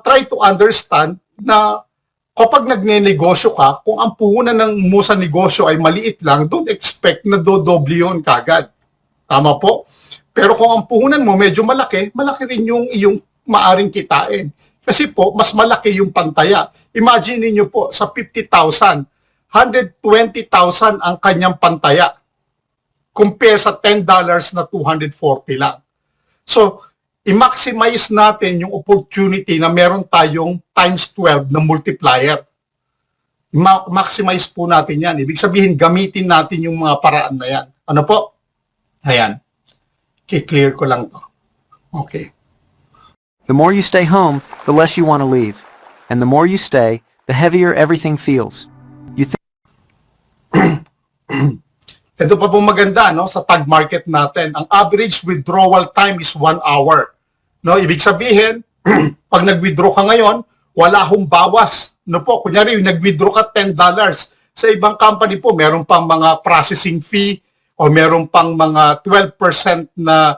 try to understand na kapag nagne-negosyo ka, kung ang puhunan mo sa negosyo ay maliit lang, don't expect na dodoble yun kagad. Tama po? Pero kung ang puhunan mo medyo malaki, malaki rin yung iyong maaring kitain. Kasi po, mas malaki yung pantaya. Imagine niyo po, sa 50,000, 120,000 ang kanyang pantaya. Compare sa $10 na 240 lang. So, i-maximize natin yung opportunity na meron tayong times 12 na multiplier. I-maximize po natin yan. Ibig sabihin, gamitin natin yung mga paraan na yan. Ano po? Ayan. I-clear ko lang to. Okay. The more you stay home, the less you want to leave. And the more you stay, the heavier everything feels. You think Ito pa po maganda, no, sa tag market natin. Ang average withdrawal time is 1 hour. No, ibig sabihin, pag nag-withdraw ka ngayon, wala hong bawas. No po, kunyari, nag-withdraw ka $10. Sa ibang company po, meron pang mga processing fee o meron pang mga 12% na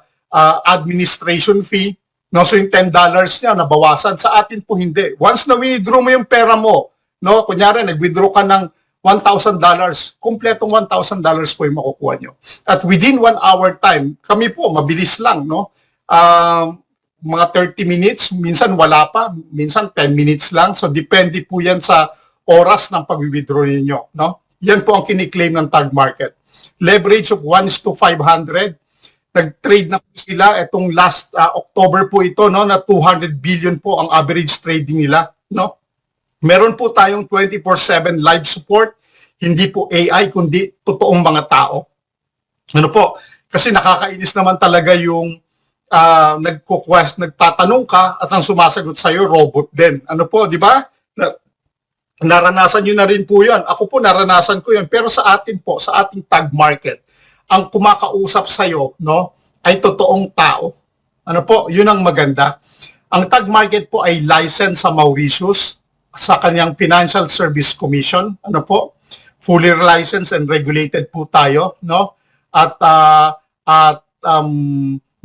administration fee. No, so yung $10 niya nabawasan. Sa atin po hindi. Once na withdraw mo yung pera mo, no, kunyari, nag-withdraw ka ng $1,000, kumpletong $1,000 po yung makukuha nyo. At within 1 hour time, kami po, mabilis lang, no? Mga 30 minutes, minsan wala pa, minsan 10 minutes lang. So, depende po yan sa oras ng pag-withdraw ninyo, no? Yan po ang kiniklaim ng tag market. Leverage of 1:500. Nag-trade na po sila. Itong last October po ito, no? Na 200 billion po ang average trading nila, no? Meron po tayong 24/7 live support, hindi po AI, kundi totoong mga tao. Ano po? Kasi nakakainis naman talaga yung nagtatanong ka at ang sumasagot sa'yo, robot din. Ano po, di ba? Naranasan nyo na rin po yan. Ako po, naranasan ko yan. Pero sa atin po, sa ating tag market, ang kumakausap sa'yo, no, ay totoong tao. Ano po? Yun ang maganda. Ang tag market po ay licensed sa Mauritius, sa kanyang Financial Service Commission, ano po, fully licensed and regulated po tayo, no? At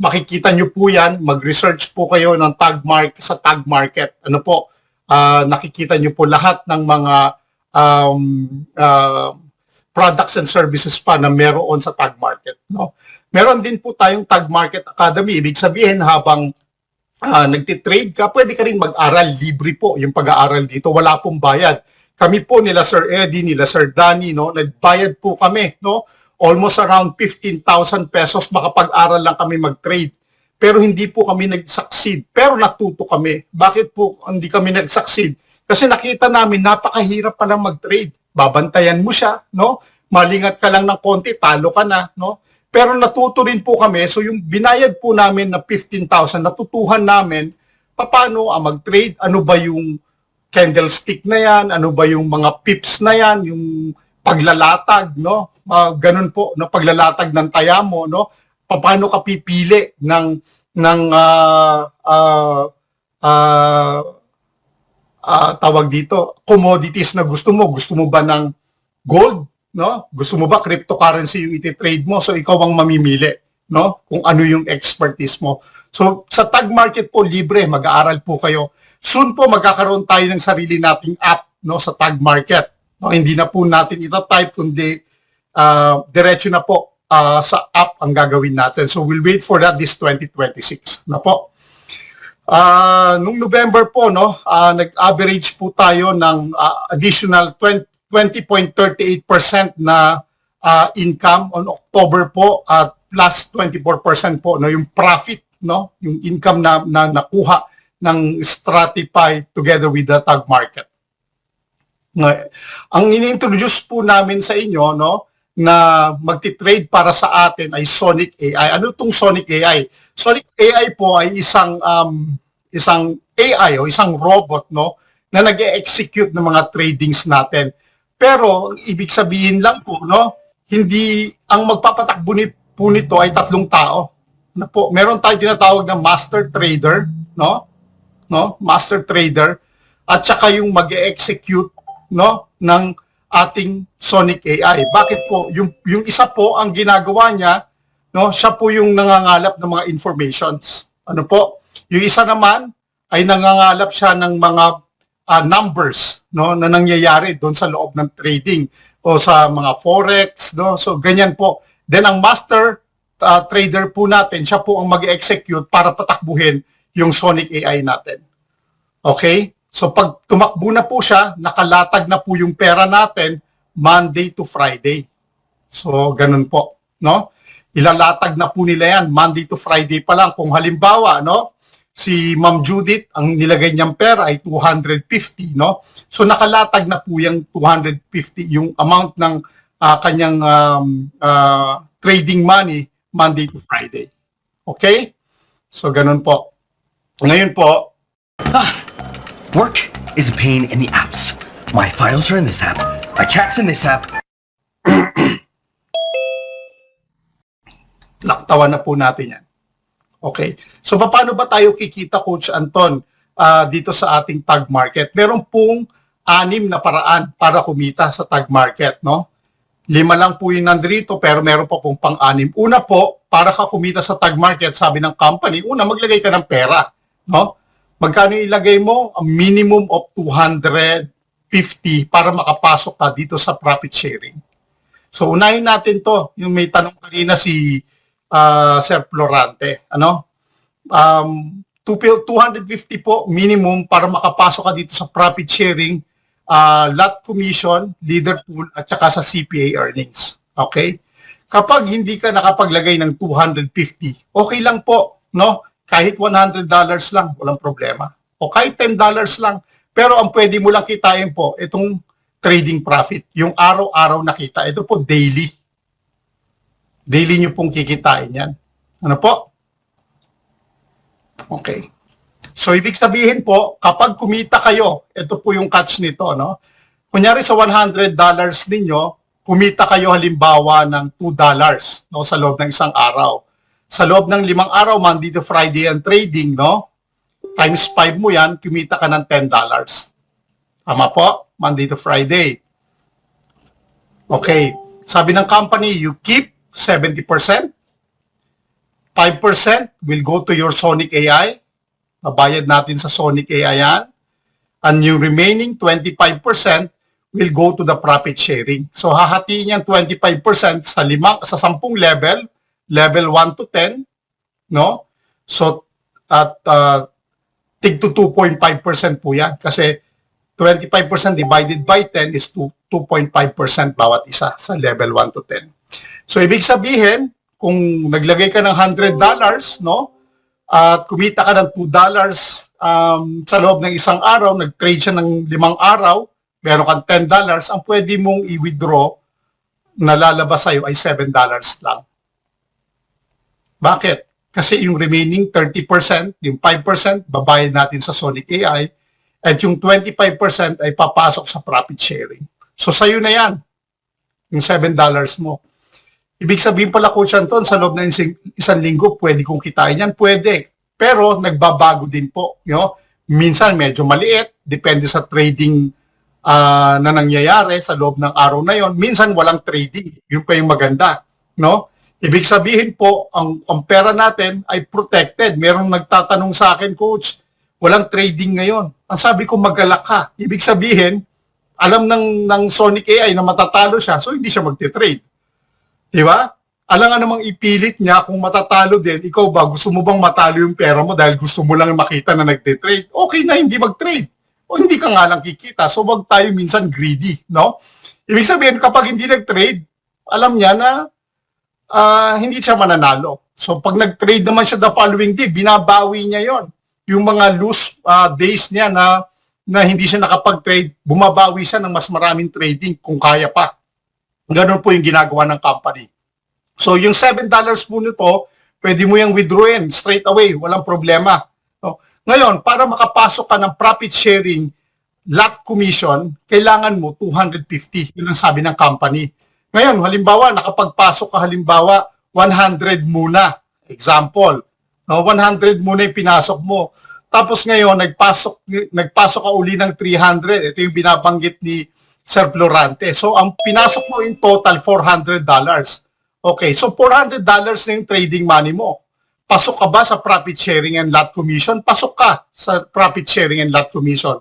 makikita nyo po yan, mag-research po kayo ng sa tag market, ano po, nakikita nyo po lahat ng mga products and services pa na meron sa tag market, no? Meron din po tayong Tag Market Academy, ibig sabihin habang nagtitrade ka, pwede ka rin mag-aral, libre po yung pag-aaral dito, wala pong bayad. Kami po nila Sir Eddie, nila Sir Danny, no, nagbayad po kami, no, almost around 15,000 pesos, makapag-aral lang kami mag-trade. Pero hindi po kami nag-succeed, pero natuto kami. Bakit po hindi kami nag-succeed? Kasi nakita namin, napakahirap pa lang mag-trade. Babantayan mo siya, no, malingat ka lang ng konti, talo ka na, no. Pero natuto rin po kami, so yung binayad po namin na 15,000, natutuhan namin paano mag-trade, ano ba yung candlestick na yan, ano ba yung mga pips na yan, yung paglalatag, no? Ganun po, no? Paglalatag ng taya mo, no? Paano ka pipili ng tawag dito, commodities na gusto mo ba ng gold? No? Gusto mo ba cryptocurrency yung iti-trade mo? So ikaw ang mamimili, no? Kung ano yung expertise mo. So sa tag market po libre, mag-aaral po kayo. Soon po magkakaroon tayo ng sarili nating app, no, sa tag market. No, hindi na po natin ita-type kundi diretso na po sa app ang gagawin natin. So we'll wait for that this 2026, na po. Nung November po, no, nag-average po tayo ng additional 20.38% na income on October po at plus 24% po, no, yung profit, no, yung income na nakuha ng Stratify together with the tag market. Ang ini-introduce po namin sa inyo, no, na magti-trade para sa atin ay Sonic AI. Ano itong Sonic AI? Sonic AI po ay isang AI o isang robot, no, na nag-execute ng mga tradings natin. Pero ibig sabihin lang po, no, hindi ang magpapatakbo po nito ay 3 tao. Ano po, meron tayong tinatawag na master trader, no, master trader, at saka yung mag-execute, no, ng ating Sonic AI. Bakit po? Yung isa po ang ginagawa niya, no, siya po yung nangangalap ng mga informations. Ano po? Yung isa naman ay nangangalap siya ng mga numbers, no, na nangyayari doon sa loob ng trading o sa mga forex, no. So ganyan po. Then ang master trader po natin, siya po ang mag-execute para patakbuhin yung Sonic AI natin. Okay? So pag tumakbo na po siya, nakalatag na po yung pera natin Monday to Friday. So ganun po, no? Ilalatag na po nila yan Monday to Friday pa lang. Kung halimbawa, no, si Ma'am Judith, ang nilagay niyang pera ay 250, no? So nakalatag na po yung 250, yung amount ng kanyang trading money Monday to Friday. Okay? So ganun po. Ngayon po, Work is a pain in the apps. My files are in this app. My chat's in this app. laktawan na po natin yan. Okay. So paano ba tayo kikita, Coach Anton, dito sa ating tag market? Meron pong 6 na paraan para kumita sa tag market, no? 5 lang po yung nandito, pero meron pa pong pang-6. Una po, para ka kumita sa tag market, sabi ng company, una, maglagay ka ng pera, no? Magkano ilagay mo? A minimum of 250 para makapasok ka dito sa profit sharing. So unahin natin to, yung may tanong kanina si Sir Florante, ano? 250 po minimum para makapasok ka dito sa profit sharing, lot commission, leader pool, at saka sa CPA earnings. Okay? Kapag hindi ka nakapaglagay ng 250, okay lang po, no? Kahit $100 lang, walang problema. O kahit $10 lang. Pero ang pwede mo lang kitain po, itong trading profit, yung araw-araw na kita. Ito po, daily. Daily nyo pong kikitain yan. Ano po? Okay. So, ibig sabihin po, kapag kumita kayo, ito po yung catch nito, no? Kunyari sa $100 ninyo, kumita kayo halimbawa ng $2, no, sa loob ng isang araw. Sa loob ng 5 araw, Monday to Friday ang trading, no? Times 5 mo yan, kumita ka ng $10. Tama po? Monday to Friday. Okay. Sabi ng company, you keep 70%. 5% will go to your Sonic AI. Mabayad natin sa Sonic AI yan. And yung remaining 25% will go to the profit sharing. So hahatiin yan 25% sa 10 level, level 1 to 10, no? So at tig to 2.5% po yan kasi 25% divided by 10 is 2.5% bawat isa sa level 1 to 10. So ibig sabihin, kung naglagay ka ng $100, no? At kumita ka ng $2 sa loob ng isang araw, nag-trade siya ng 5 araw, meron kang $10, ang pwede mong i-withdraw na lalabas sa'yo ay $7 lang. Bakit? Kasi yung remaining 30%, yung 5%, babayad natin sa Sonic AI, at yung 25% ay papasok sa profit sharing. So sa'yo na yan, yung $7 mo. Ibig sabihin pala, Coach Anton, sa loob ng isang linggo, pwede kong kitain yan? Pwede. Pero nagbabago din po. You know? Minsan medyo maliit, depende sa trading na nangyayari sa loob ng araw na yon. Minsan walang trading. Yun pa yung maganda. No? Ibig sabihin po, ang pera natin ay protected. Merong nagtatanong sa akin, Coach, walang trading ngayon. Ang sabi ko, magalak ka. Ibig sabihin, alam ng Sonic AI na matatalo siya, so hindi siya magte-trade. Di ba? Alam nga namang ipilit niya kung matatalo din, ikaw ba, gusto mo bang matalo yung pera mo dahil gusto mo lang makita na nagte-trade? Okay na, hindi mag-trade. O hindi ka nga lang kikita. So wag tayo minsan greedy, no? Ibig sabihin, kapag hindi nag-trade, alam niya na hindi siya mananalo. So pag nag-trade naman siya the following day, binabawi niya yon. Yung mga loose days niya na hindi siya nakapag-trade, bumabawi siya ng mas maraming trading kung kaya pa. Ganun po yung ginagawa ng company. So yung $7 po nito, pwede mo yung withdrawin straight away, walang problema. No? Ngayon, para makapasok ka ng profit sharing lot commission, kailangan mo 250. Yun ang sabi ng company. Ngayon, halimbawa, nakapagpasok ka halimbawa 100 muna. Example, no? 100 muna yung pinasok mo. Tapos ngayon, nagpasok ka uli ng 300. Ito yung binabanggit ni Sir Florante. So, ang pinasok mo in total, $400. Okay, so $400 na yung trading money mo. Pasok ka ba sa profit sharing and lot commission? Pasok ka sa profit sharing and lot commission.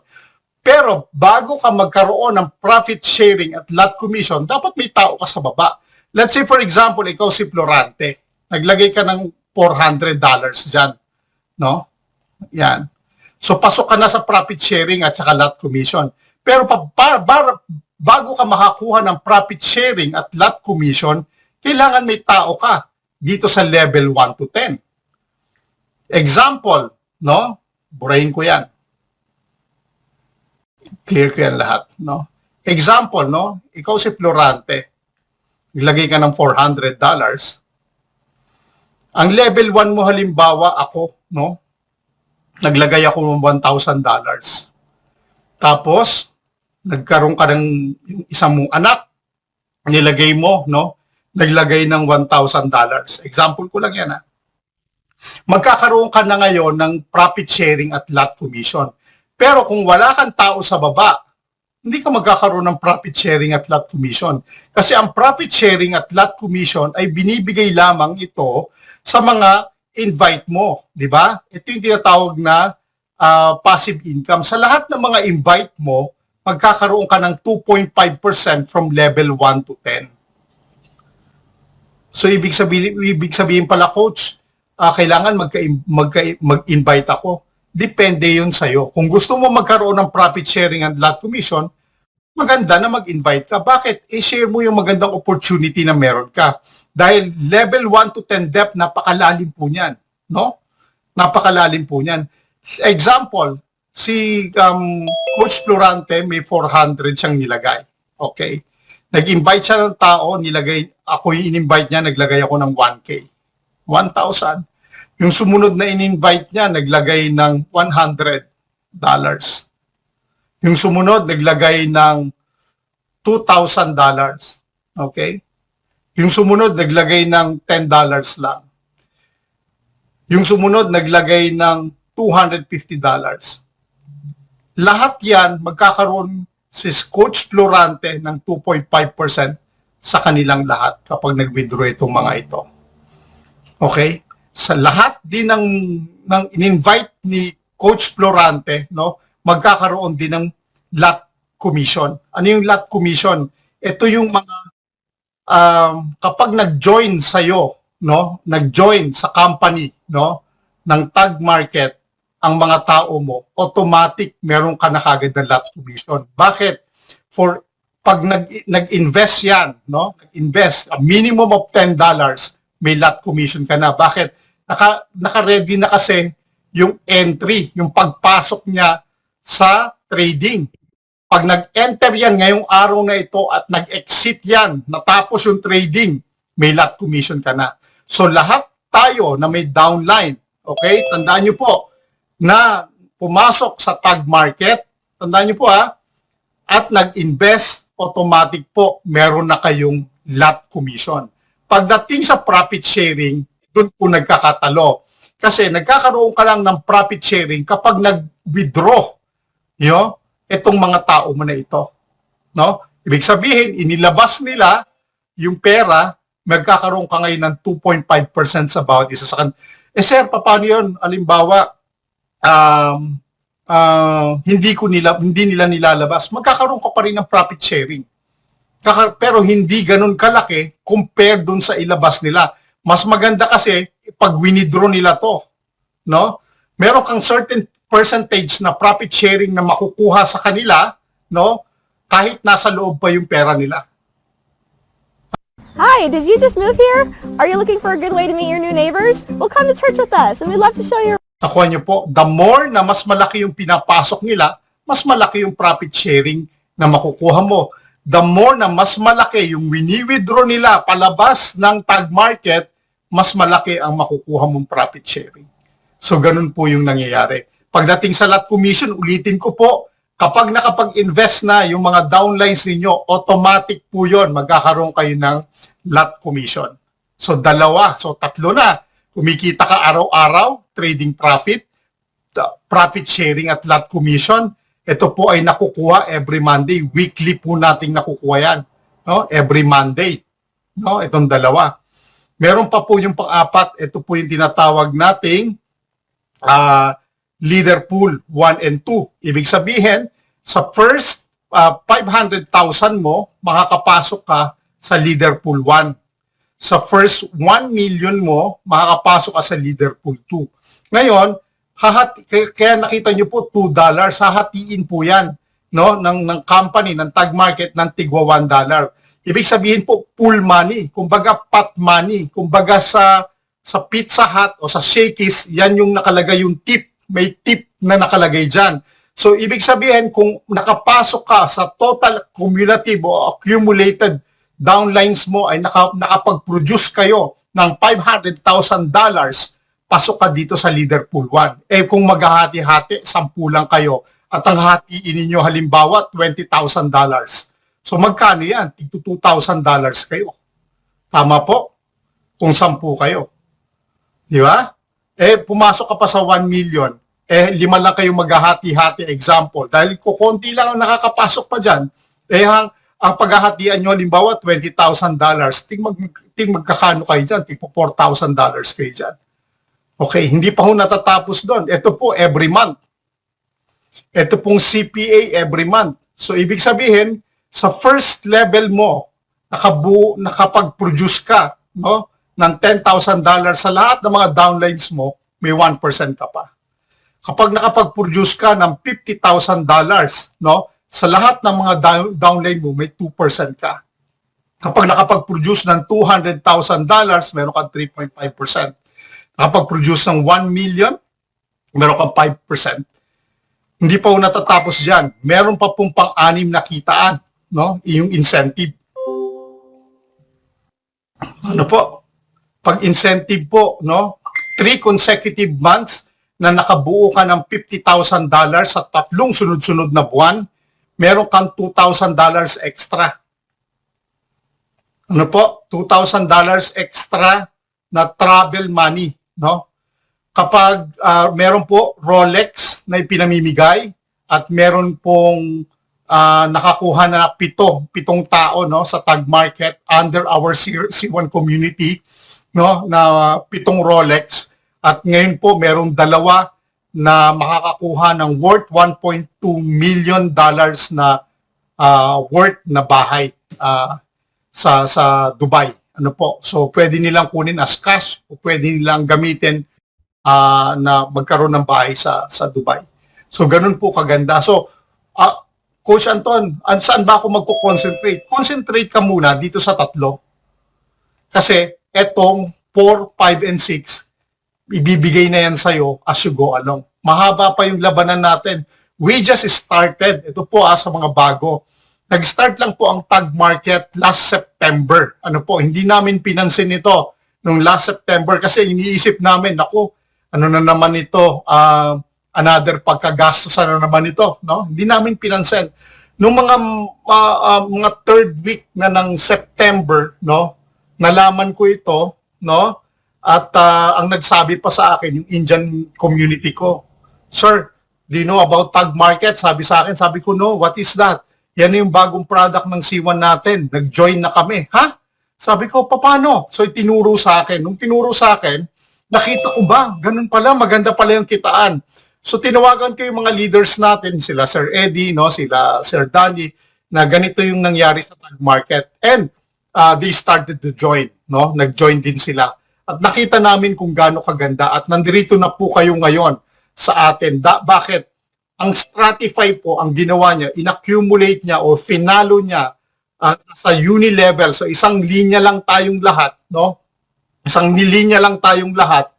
Pero bago ka magkaroon ng profit sharing at lot commission, dapat may tao ka sa baba. Let's say for example, ikaw si Florante. Naglagay ka ng $400 dyan. No? Yan. So pasok ka na sa profit sharing at saka lot commission. Pero bago ka makakuha ng profit sharing at lot commission, kailangan may tao ka dito sa level 1 to 10. Example, no? Burahin ko yan. Clear ko yan lahat, no? Example, no? Ikaw si Florante. Naglagay ka ng $400. Ang level 1 mo halimbawa ako, no? Naglagay ako ng $1,000. Tapos, nagkaroon ka ng yung isang mong anak, nilagay mo, no? Naglagay ng $1,000. Example ko lang yan, ha? Magkakaroon ka na ngayon ng profit sharing at lot commission. Pero kung wala kang tao sa baba, hindi ka magkakaroon ng profit sharing at lot commission. Kasi ang profit sharing at lot commission ay binibigay lamang ito sa mga invite mo, di ba? Ito yung tinatawag na passive income. Sa lahat ng mga invite mo, magkakaroon ka ng 2.5% from level 1 to 10. So ibig sabihin pala coach, kailangan mag-invite ako. Depende yun sa'yo. Kung gusto mo magkaroon ng profit sharing and lot commission, maganda na mag-invite ka. Bakit? I-share mo yung magandang opportunity na meron ka. Dahil level 1 to 10 depth, napakalalim po niyan. No? Napakalalim po niyan. Example, si Coach Florante may 400 siyang nilagay. Okay? Nag-invite siya ng tao, ako yung in-invite niya, naglagay ako ng 1K. 1,000. Yung sumunod na in-invite niya, naglagay ng $100. Yung sumunod, naglagay ng $2,000. Okay? Yung sumunod, naglagay ng $10 lang. Yung sumunod, naglagay ng $250. Lahat yan, magkakaroon si Coach Florante ng 2.5% sa kanilang lahat kapag nag-withdraw itong mga ito. Okay? Sa lahat din ng in-invite ni Coach Florante, no, magkakaroon din ng lot commission. Ano yung lot commission? Ito yung mga kapag nag-join sa'yo, no, nag-join sa company, no, ng tag market, ang mga tao mo, automatic meron ka na kagad ng lot commission. Bakit? Pag nag-invest yan, no? Nag-invest, a minimum of $10, may lot commission ka na. Bakit? Naka-ready na kasi yung entry, yung pagpasok niya sa trading. Pag nag-enter yan ngayong araw na ito at nag-exit yan, natapos yung trading, may lot commission ka na. So lahat tayo na may downline, okay? Tandaan nyo po, na pumasok sa tag market, tandaan nyo po at nag-invest, automatic po, meron na kayong lot commission. Pagdating sa profit sharing, doon po nagkakatalo. Kasi nagkakaroon ka lang ng profit sharing kapag nag-withdraw itong mga tao mo na ito. No? Ibig sabihin, inilabas nila yung pera, magkakaroon ka ngayon ng 2.5% sa bawat isa sa kanila. Sir, paano yun? Alimbawa, hindi nila nilalabas, magkakaroon ka pa rin ng profit sharing. Pero hindi ganun kalaki compared dun sa ilabas nila. Mas maganda kasi pag winidraw nila to, no? Meron kang certain percentage na profit sharing na makukuha sa kanila, no? Kahit nasa loob pa yung pera nila. Hi, did you just move here? Are you looking for a good way to meet your new neighbors? Well, come to church with us and we'd love to show you. Nakuha niyo po, the more na mas malaki yung pinapasok nila, mas malaki yung profit sharing na makukuha mo. The more na mas malaki yung wini-withdraw nila palabas ng tag market, mas malaki ang makukuha mong profit sharing. So, ganun po yung nangyayari. Pagdating sa lot commission, ulitin ko po, kapag nakapag-invest na yung mga downlines ninyo, automatic po yun, magkakaroon kayo ng lot commission. So, tatlo na. Kumikita ka araw-araw, trading profit, profit sharing at lot commission. Ito po ay nakukuha every Monday. Weekly po nating nakukuha yan. No? Every Monday. No? Itong dalawa. Meron pa po yung pang-apat, ito po yung tinatawag nating leader pool 1 and 2. Ibig sabihin, sa first 500,000 mo, makakapasok ka sa leader pool 1. Sa first 1 million mo, makakapasok ka sa leader pool 2. Ngayon, kaya nakita nyo po $2, hahatiin po yan, no, ng company, ng tag market ng tigwa $1. Ibig sabihin po, pool money, kumbaga pot money, kumbaga sa Pizza Hut o sa Shakey's, yan yung nakalagay yung tip, may tip na nakalagay dyan. So, ibig sabihin, kung nakapasok ka sa total cumulative o accumulated downlines mo ay nakapag-produce kayo ng $500,000, pasok ka dito sa leader pool 1. Eh kung maghahati-hati, 10 lang kayo at ang hatiin ninyo halimbawa $20,000. So magkano yan? $2,000 kayo. Tama po? Kung 10 kayo. Di ba? Eh pumasok ka pa sa 1 million, eh 5 lang kayo maghahati-hati example. Dahil kukunti lang ang nakakapasok pa dyan, eh ang paghahatian nyo, halimbawa, $20,000, ting magkakano kayo dyan, tipo $4,000 kayo dyan. Okay, hindi pa ho natatapos doon. Ito po, every month. Ito pong CPA every month. So, ibig sabihin, sa first level mo, nakapag-produce ka, no, ng $10,000 sa lahat ng mga downlines mo, may 1% ka pa. Kapag nakapag-produce ka ng $50,000, no, sa lahat ng mga downline mo, may 2% ka. Kapag nakapag-produce ng $200,000, meron kang 3.5%. Nakapag-produce ng 1 million, meron kang 5%. Hindi pa po natatapos dyan. Meron pa pong pang-anim na kitaan, no? Yung incentive. Ano po? Pag-incentive po, no? 3 consecutive months na nakabuo ka ng $50,000 sa 3 sunod-sunod na buwan, meron kang $2,000 extra. Ano po? $2,000 extra na travel money, no? Kapag meron po Rolex na ipinamimigay at meron pong nakakuha na pitong tao, no, sa tag market under our C1 community, no, na 7 Rolex, at ngayon po merong 2 na makakakuha ng worth $1.2 million na worth na bahay sa Dubai. Ano po? So pwede nilang kunin as cash o pwede nilang gamitin na magkaroon ng bahay sa Dubai. So ganun po kaganda. So Coach Anton, saan ba ako magko-concentrate? Concentrate ka muna dito sa 3. Kasi etong 4, 5, and 6 ibibigay na yan sa'yo as you go along. Mahaba pa yung labanan natin. We just started. Ito po sa mga bago. Nag-start lang po ang tag market last September. Ano po, hindi namin pinansin ito nung last September kasi iniisip namin, naku, ano na naman ito, another pagkagastosan na naman ito. No? Hindi namin pinansin. Nung mga third week na ng September, no, nalaman ko ito, no, at ang nagsabi pa sa akin, yung Indian community ko, "Sir, do you know about tag market?" Sabi sa akin, sabi ko, "No, what is that?" "Yan yung bagong product ng C1 natin. Nag-join na kami." "Ha?" Sabi ko, "Paano?" So, tinuro sa akin. Nung tinuro sa akin, nakita ko ba, ganun pala, maganda pala yung kitaan. So, tinawagan ko yung mga leaders natin, sila Sir Eddie, no, sila Sir Danny, na ganito yung nangyari sa tag market. And they started to join, no? Nag-join din sila. At nakita namin kung gaano kaganda at nandito na po kayo ngayon sa atin. Bakit? Ang Stratify po, ang ginawa niya, inaccumulate niya o finalo niya sa uni level. So isang linya lang tayong lahat, no? Isang linya lang tayong lahat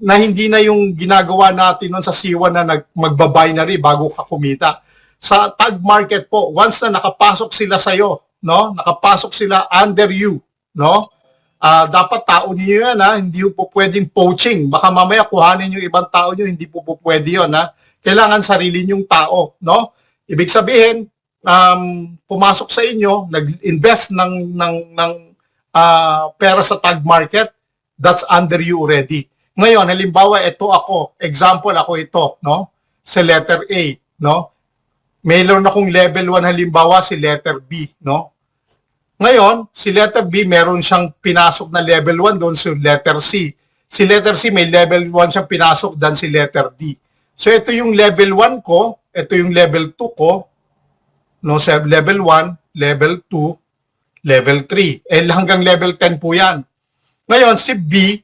na hindi na yung ginagawa natin nun sa C1 na magba-binary bago ka kumita. Sa tag market po, once na nakapasok sila sa'yo, no? Nakapasok sila under you, no? Dapat tao niyo yan, hindi po pwedeng poaching. Baka mamaya kuhanin yung ibang tao niyo, hindi po pwede yun. Kailangan sarili niyong tao, no? Ibig sabihin, pumasok sa inyo, nag-invest ng pera sa tag market, that's under you already. Ngayon, halimbawa, ito ako, example ako ito, no? Sa letter A, no? Mayroon akong level 1 halimbawa si letter B, no? Ngayon, si letter B, meron siyang pinasok na level 1 doon sa letter C. Si letter C, may level 1 siyang pinasok doon si letter D. So, ito yung level 1 ko, ito yung level 2 ko, no, sa level 1, level 2, level 3. Hanggang level 10 po yan. Ngayon, si B,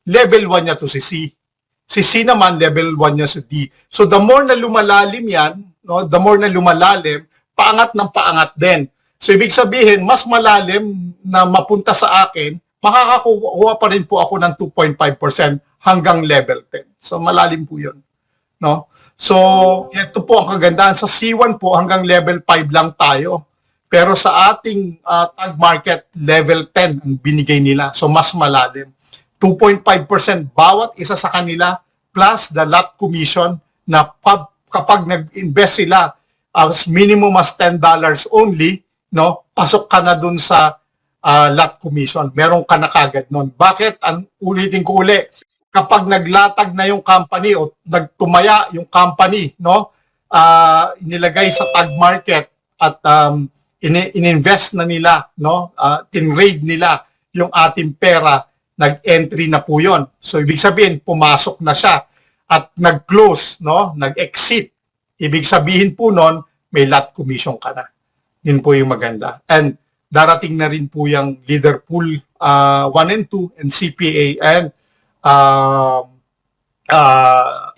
level 1 niya to si C. Si C naman, level 1 niya si D. So, the more na lumalalim yan, no, the more na lumalalim, paangat ng paangat din. So, ibig sabihin, mas malalim na mapunta sa akin, makakakuha pa rin po ako ng 2.5% hanggang level 10. So, malalim po yun. No? So, ito po ang kagandahan. Sa C1 po, hanggang level 5 lang tayo. Pero sa ating tag market, level 10 ang binigay nila. So, mas malalim. 2.5% bawat isa sa kanila plus the lot commission na kapag nag-invest sila as minimum as $10 only, no, pasok ka na dun sa lot commission. Meron ka na kagad nun. Bakit? Ulitin ko uli. Kapag naglatag na yung company o nagtumaya yung company, no, inilagay sa tag market at ininvest na nila, no, tinrade nila yung ating pera, nag-entry na po yon. So, ibig sabihin, pumasok na siya at nag-close, no, nag-exit. Ibig sabihin po nun, may lot commission ka na. Yun po yung maganda. And darating na rin po yung leader pool 1 and 2 and CPA and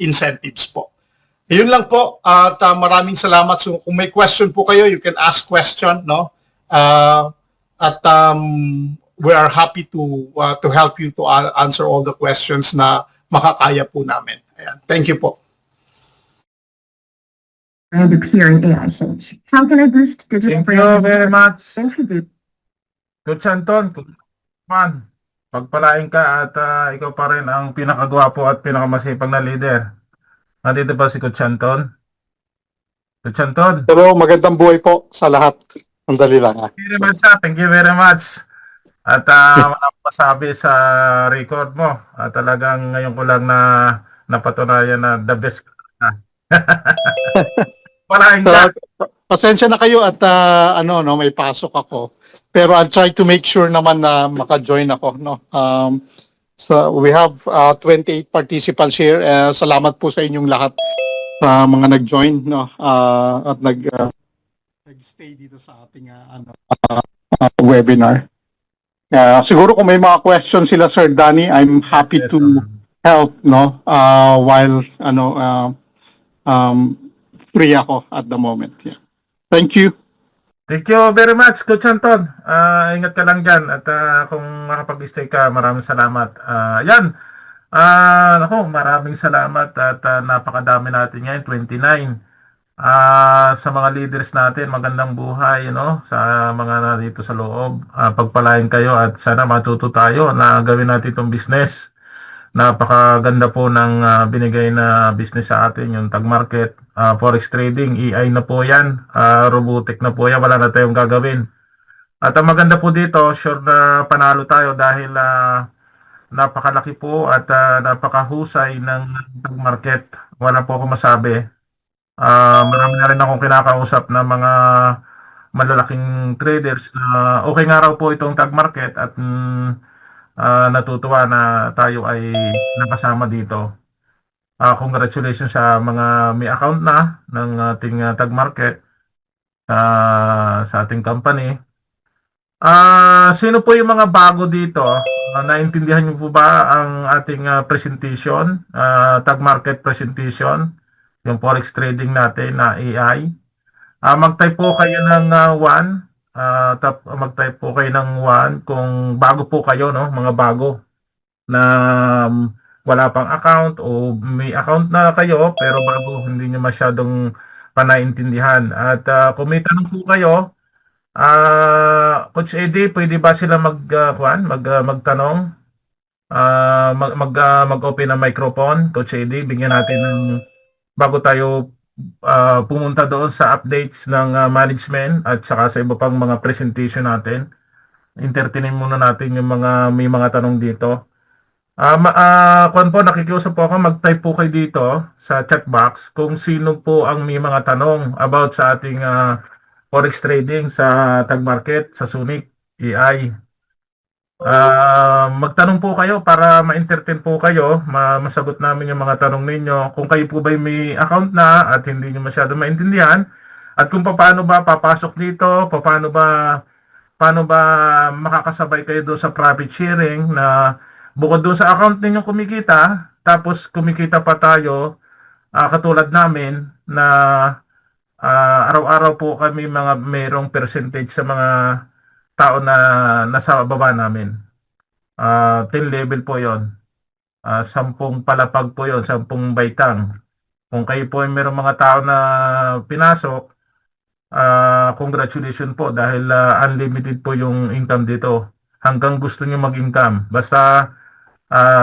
incentives po. Yun lang po at maraming salamat. So kung may question po kayo, you can ask question, no? At we are happy to help you to answer all the questions na makakaya po namin. Ayan. Thank you po. And appear in AI search. How can I boost digital Thank you very much. Introduce. Coach Anton, man, pagpalain ka at ikaw pa rin ang pinakagwapo at pinakamasipag na leader. Nandito ba si Coach Anton? Coach Anton? Pero magandang buhay po sa lahat. Andali lang. Thank you very much. Thank you very much. At wala akong masabi sa record mo. At talagang ngayon ko lang na napatunayan na the best ka na. Palain ka. Pasensya na kayo at may pasok ako. Pero I'll try to make sure naman na maka-join ako, no. So we have 28 participants here. Salamat po sa inyong lahat sa mga nag-join, no, at nag-stay dito sa ating webinar. Siguro kung may mga questions sila, Sir Danny, I'm happy to help, no, while free ako at the moment. Yeah. Thank you. Thank you very much, Coach Anton. Ingat ka lang dyan. At kung makapag-stay ka, maraming salamat. Yan. Maraming salamat at napakadami natin ngayon, 29. Sa mga leaders natin, magandang buhay, no? Sa mga nandito sa loob. Pagpalain kayo at sana matuto tayo na gawin natin itong business. Napakaganda po ng binigay na business sa atin, yung tag market, forex trading, EI na po yan, robotic na po yan, wala na tayong gagawin. At ang maganda po dito, sure na panalo tayo dahil napakalaki po at napakahusay ng tag market. Wala po ako masabi. Marami na rin akong kinakausap na mga malalaking traders na okay nga raw po itong tag market at natutuwa na tayo ay nakasama dito. Congratulations sa mga may account na ng ating tag market sa ating company. Sino po yung mga bago dito? Naintindihan niyo po ba ang ating presentation, tag market presentation, yung forex trading natin na AI? Mag-type po kayo ng 1. Mag-type po kayo ng 1 kung bago po kayo, no, mga bago na wala pang account o may account na kayo pero bago, hindi nyo masyadong panaintindihan. At kung may tanong po kayo, Coach Eddie, pwede ba sila magtanong? Mag-open ng microphone, Coach Eddie, bigyan natin ng bago tayo pumunta doon sa updates ng management at saka sa iba pang mga presentation natin. Entertainin muna natin yung may mga tanong dito. Kung po nakikiusap po ako, mag-type po kayo dito sa chat box kung sino po ang may mga tanong about sa ating forex trading sa Tag Market, sa Sunik, AI. Magtanong po kayo para ma-entertain po kayo, masagot namin yung mga tanong ninyo. Kung kayo po ba may account na at hindi nyo masyado maintindihan, at kung paano ba papasok dito, paano ba makakasabay kayo doon sa profit sharing na bukod doon sa account ninyong kumikita, tapos kumikita pa tayo, katulad namin na araw-araw po kami mayroong percentage sa mga tao na nasa baba namin. 10 level po yon. 10 palapag po yon, 10 baitang. Kung kayo po ay mayroong mga tao na pinasok, congratulations po dahil unlimited po yung income dito. Hanggang gusto nyo mag-income. Basta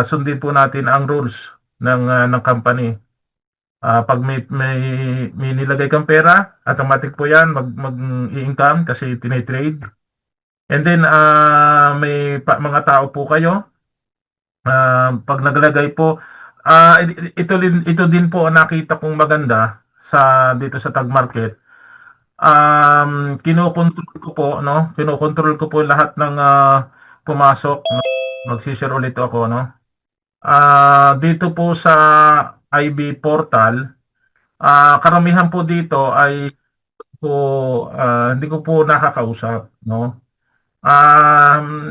sundin po natin ang rules ng company. Pag may nilagay kang pera, automatic po yan mag-i-income kasi tinitrade. And then, may mga tao po kayo. Pag naglagay po, ito din po ang nakita kong maganda dito sa Tag Market. Kinokontrol ko po, no? Kinokontrol ko po lahat ng pumasok. No? Mag-share ulit ako, no? Dito po sa IB portal, karamihan po dito ay hindi ko po nakakausap, no?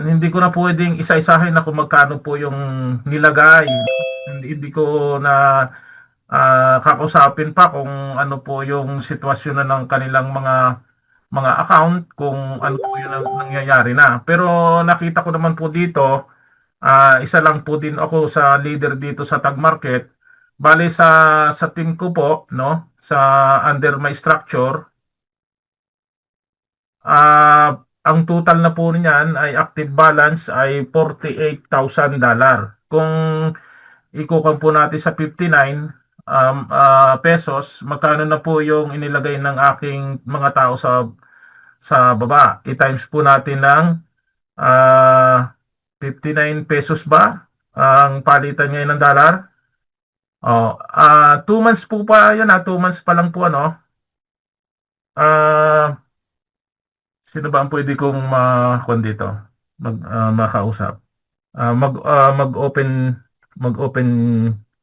Hindi ko na pwedeng isa-isahin na kung magkano po yung nilagay. Hindi ko na kakausapin pa kung ano po yung sitwasyon na ng kanilang mga account, kung ano po yung nangyayari na. Pero nakita ko naman po dito, isa lang po din ako sa leader dito sa Tag Market. Bale sa team ko po, no, sa under my structure, ang total na po niyan ay active balance ay $48,000. Kung ikukuha po natin sa 59 pesos, magkano na po yung inilagay ng aking mga tao sa baba? I-times po natin ng 59 pesos ba ang palitan ngayon ng dollar? 2 months po pa yan, 2 months pa lang po, ano? Sino ba ang pwede kong dito? Makausap? Mag-open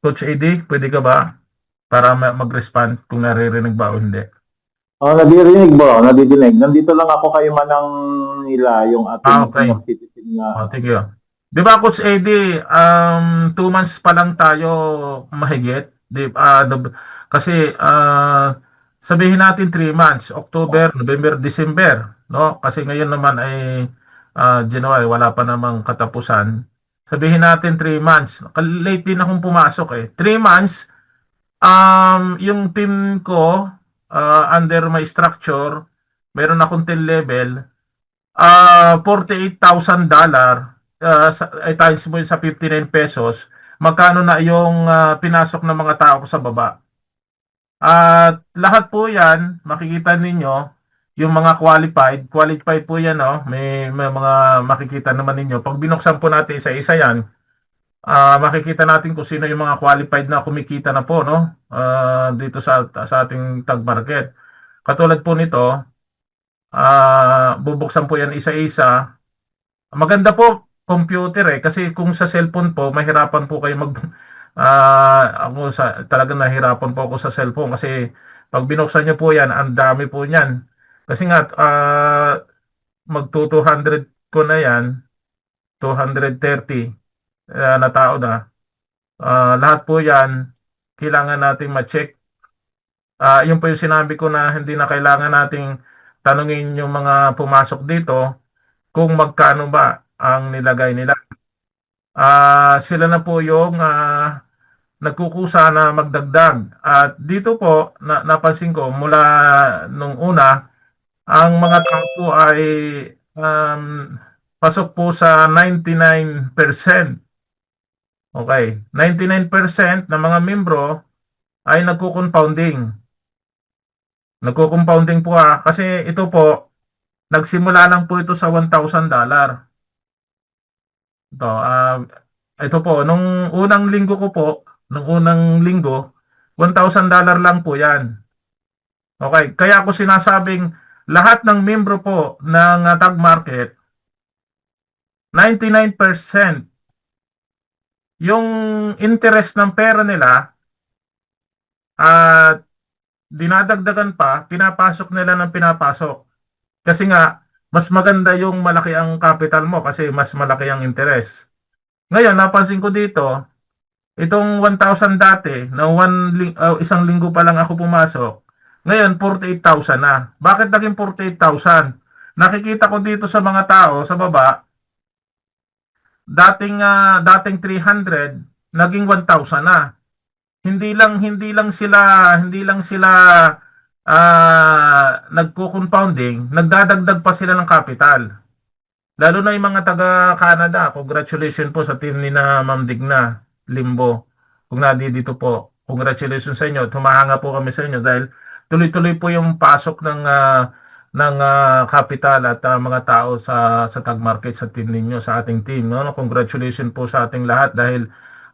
Coach AD, pwede ka ba? Para mag-respond kung naririnig ba o hindi. Naririnig ba? Nadidinig. Nandito lang ako kay Manang nila, yung ating Okay. citizen na. Thank you. Di ba, Coach AD, 2 months pa lang tayo mahigit. Kasi sabihin natin 3 months, October, November, December, no? Kasi ngayon naman ay January, wala pa namang katapusan. Sabihin natin 3 months. Late din akong pumasok eh. 3 months, yung team ko, under my structure, meron akong 10 level, $48,000, ay times mo yun sa 59 pesos, magkano na yung pinasok ng mga tao ko sa baba. At lahat po yan, makikita ninyo, yung mga qualified po yan, no? May mga makikita naman ninyo. Pag binuksan po natin isa-isa yan, makikita natin kung sino yung mga qualified na kumikita na po, no? Dito sa ating Tag Market. Katulad po nito, bubuksan po yan isa-isa. Maganda po computer kasi kung sa cellphone po, mahirapan po kayo talagang nahirapan po ako sa cellphone kasi pag binuksan nyo po yan, ang dami po yan. Kasi nga, mag-200 ko na yan, 230 na tao na. Lahat po yan, kailangan nating ma-check. Yun po yung sinabi ko na hindi na kailangan nating tanungin yung mga pumasok dito kung magkano ba ang nilagay nila. Sila na po yung nagkukusa na magdagdag. At dito po, napansin ko, mula nung una, ang mga tao po ay pasok po sa 99%. Okay, 99% ng mga membro ay nagko-compounding. Nagko-compounding po kasi ito po, nagsimula lang po ito sa $1,000. Ito po, nung unang linggo ko po, $1,000 lang po yan. Okay, kaya ako sinasabing lahat ng membro po ng Tag Market, 99% yung interest ng pera nila at dinadagdagan pa, pinapasok nila ng pinapasok. Kasi nga, mas maganda yung malaki ang capital mo kasi mas malaki ang interest. Ngayon, napansin ko dito, itong 1,000 dati, na isang linggo pa lang ako pumasok, ngayon 48,000 na. Bakit naging 48,000? Nakikita ko dito sa mga tao sa baba, dating 300, naging 1,000 na. Hindi lang sila nagko-compounding, nagdadagdag pa sila ng capital. Lalo na yung mga taga Canada, congratulations po sa team ni na Ma'am Digna Limbo. Kung dito po, congratulations sa inyo. Tumahanga po kami sa inyo dahil tuloy-tuloy po yung pasok ng capital at mga tao sa Tag Market, sa team ninyo, sa ating team. No? Congratulations po sa ating lahat dahil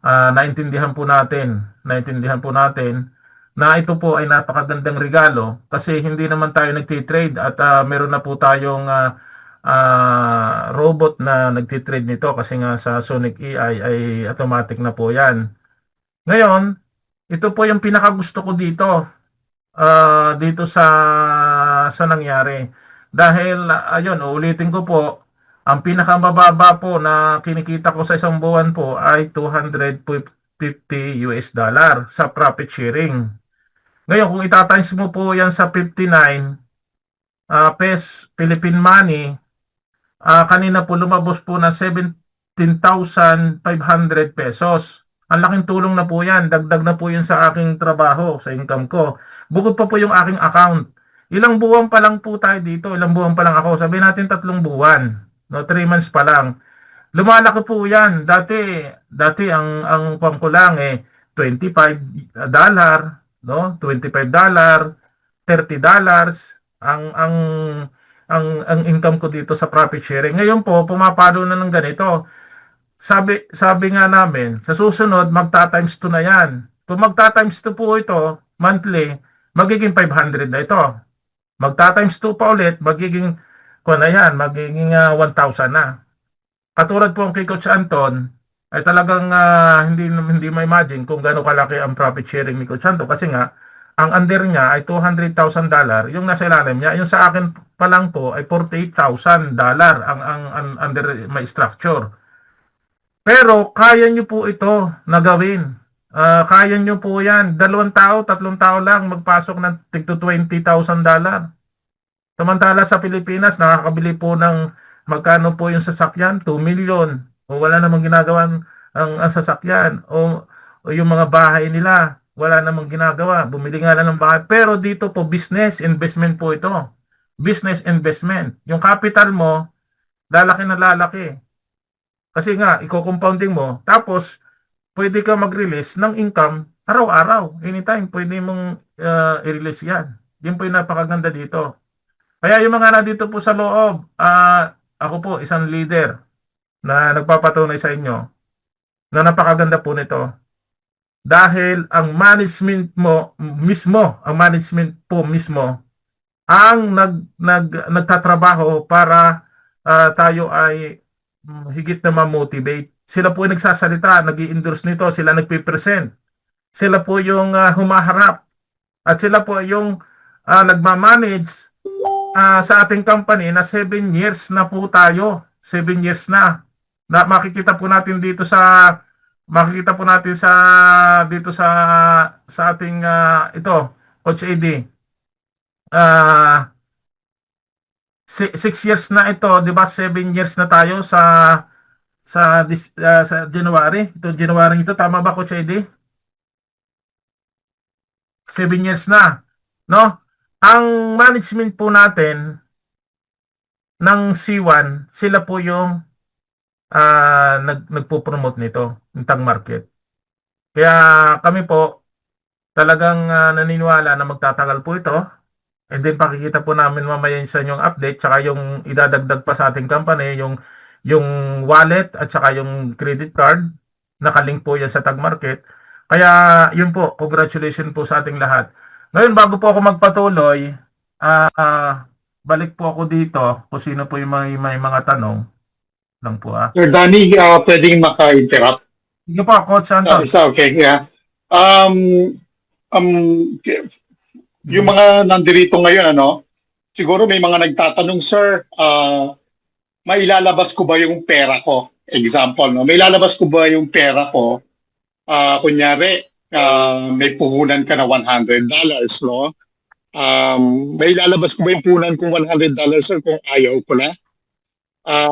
naintindihan po natin na ito po ay napakagandang regalo kasi hindi naman tayo nagtitrade at meron na po tayong robot na nagtitrade nito kasi nga sa Sonic AI ay automatic na po yan. Ngayon, ito po yung pinakagusto ko dito sa nangyari. Dahil, ayun, uulitin ko po, ang pinakamababa po na kinikita ko sa isang buwan po ay $250 sa profit sharing. Ngayon, kung itatimes mo po yan sa 59 Philippine money, kanina po lumabos po na 17,500 pesos. Ang laking tulong na po yan. Dagdag na po yun sa aking trabaho, sa income ko. Bukod pa po yung aking account. Ilang buwan pa lang po tayo dito. Ilang buwan pa lang ako. Sabihin natin 3 buwan. No, 3 months pa lang. Lumalaki po yan. Dati ang pang ko lang $25, no? $25, $30 ang income ko dito sa profit sharing. Ngayon po, pumapalo na ng ganito. Sabi nga namin, sa susunod, magta-times 2 na yan. Kung magta-times 2 po ito, monthly, magiging 500 na ito. Magta-times 2 pa ulit, magiging 1,000 na. Katulad po ang kay Coach Anton, ay talagang hindi ma-imagine kung gaano kalaki ang profit sharing ni Coach Anton. Kasi nga, ang under niya ay $200,000. Yung nasa ilalim niya, yung sa akin pa lang po ay $48,000 ang under my structure. Pero kaya nyo po ito na gawin. Kaya nyo po yan. 2 tao, 3 tao lang magpasok ng tig to $20,000. Samantala sa Pilipinas, nakakabili po ng magkano po yung sasakyan? 2 million. O wala namang ginagawa ang sasakyan. O yung mga bahay nila, wala namang ginagawa. Bumili nga lang ng bahay. Pero dito po, business investment po ito. Business investment. Yung capital mo, lalaki na lalaki. Kasi nga, i-compounding mo. Tapos, pwede ka mag-release ng income araw-araw. Anytime, pwede mong i-release yan. Yun po yung napakaganda dito. Kaya yung mga nandito po sa loob, ako po, isang leader na nagpapatunay sa inyo na napakaganda po nito. Dahil ang management po mismo, ang nagtatrabaho para tayo ay higit na ma-motivate. Sila po yung nagsasalita, nag-i-endorse nito, sila nagpipresent. Sila po yung humaharap. At sila po yung nagmamanage sa ating company na 7 years na po tayo. 7 years na. Makikita po natin dito sa dito sa ating ito, Coach AD. 6 years na ito, 'di ba? 7 years na tayo sa January. Ito January ito, tama ba Coach AD? 7 years na, no? Ang management po natin ng C1, sila po yung nagpo-promote nito, ng Tag Market. Kaya kami po talagang naniniwala na magtatagal po ito. And then pakikita po namin mamaya sa inyong update, tsaka yung idadagdag pa sa ating company, yung wallet at tsaka yung credit card, nakalink po yan sa Tag Market. Kaya yun po, congratulations po sa ating lahat. Ngayon, bago po ako magpatuloy, balik po ako dito kung sino po yung may mga tanong lang po Sir Danny, pwedeng maka-interrupt. Sige po, Coach Anton. Okay, yeah. Um, yung mga nandirito ngayon, siguro may mga nagtatanong, sir, mailalabas ko ba yung pera ko? Example, mailalabas ko ba yung pera ko? Kunyari, may puhunan ka na $100, no? Mailalabas ko ba yung puhunan kong $100, sir, kung ayaw ko na?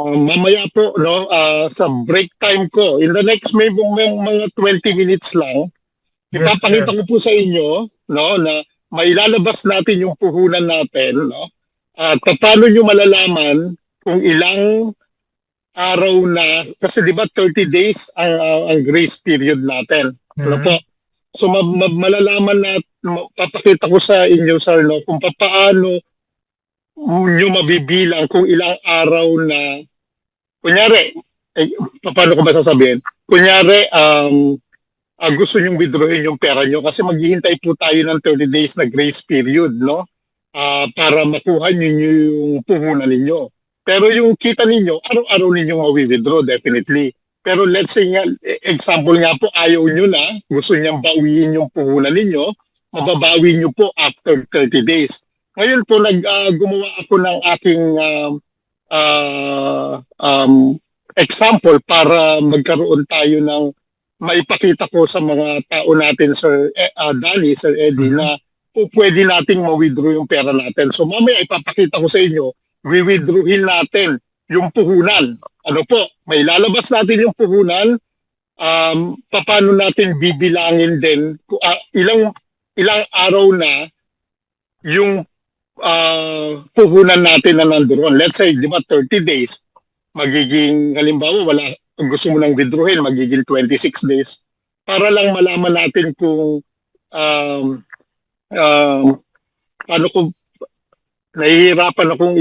Mamaya po, sa break time ko, in the next may mga 20 minutes lang, ipapakita ko po sa inyo, na mailalabas natin yung puhunan natin, at paano nyo malalaman kung ilang araw na, kasi di ba 30 days ang grace period natin. Ano po? So malalaman papakita ko sa inyo, sir, kung paano nyo mabibilang kung ilang araw na, kunyari, paano ko ba sasabihin? Kunyari, gusto nyong withdrawin yung pera nyo kasi maghihintay po tayo ng 30 days na grace period, para makuha nyo yung puhunan ninyo. Pero yung kita ninyo, araw-araw ninyo ma-withdraw, definitely. Pero let's say nga, example nga po, ayaw nyo na, gusto niyang bawiin yung puhunan ninyo, mababawi nyo po after 30 days. Ngayon po, gumawa ako ng aking example para magkaroon tayo ng maipakita ko sa mga tao natin, Sir Danny, Sir Eddie, na pwede nating ma-withdraw yung pera natin. So mamaya ipapakita ko sa inyo, we-withdrawin natin yung puhunan. Ano po, may lalabas natin yung puhunan, paano natin bibilangin din, ilang araw na yung puhunan natin na nandoon. Let's say, di ba, 30 days, magiging, halimbawa, gusto mo nang withdrawin, magiging 26 days. Para lang malaman natin kung paano kung nahihirapan akong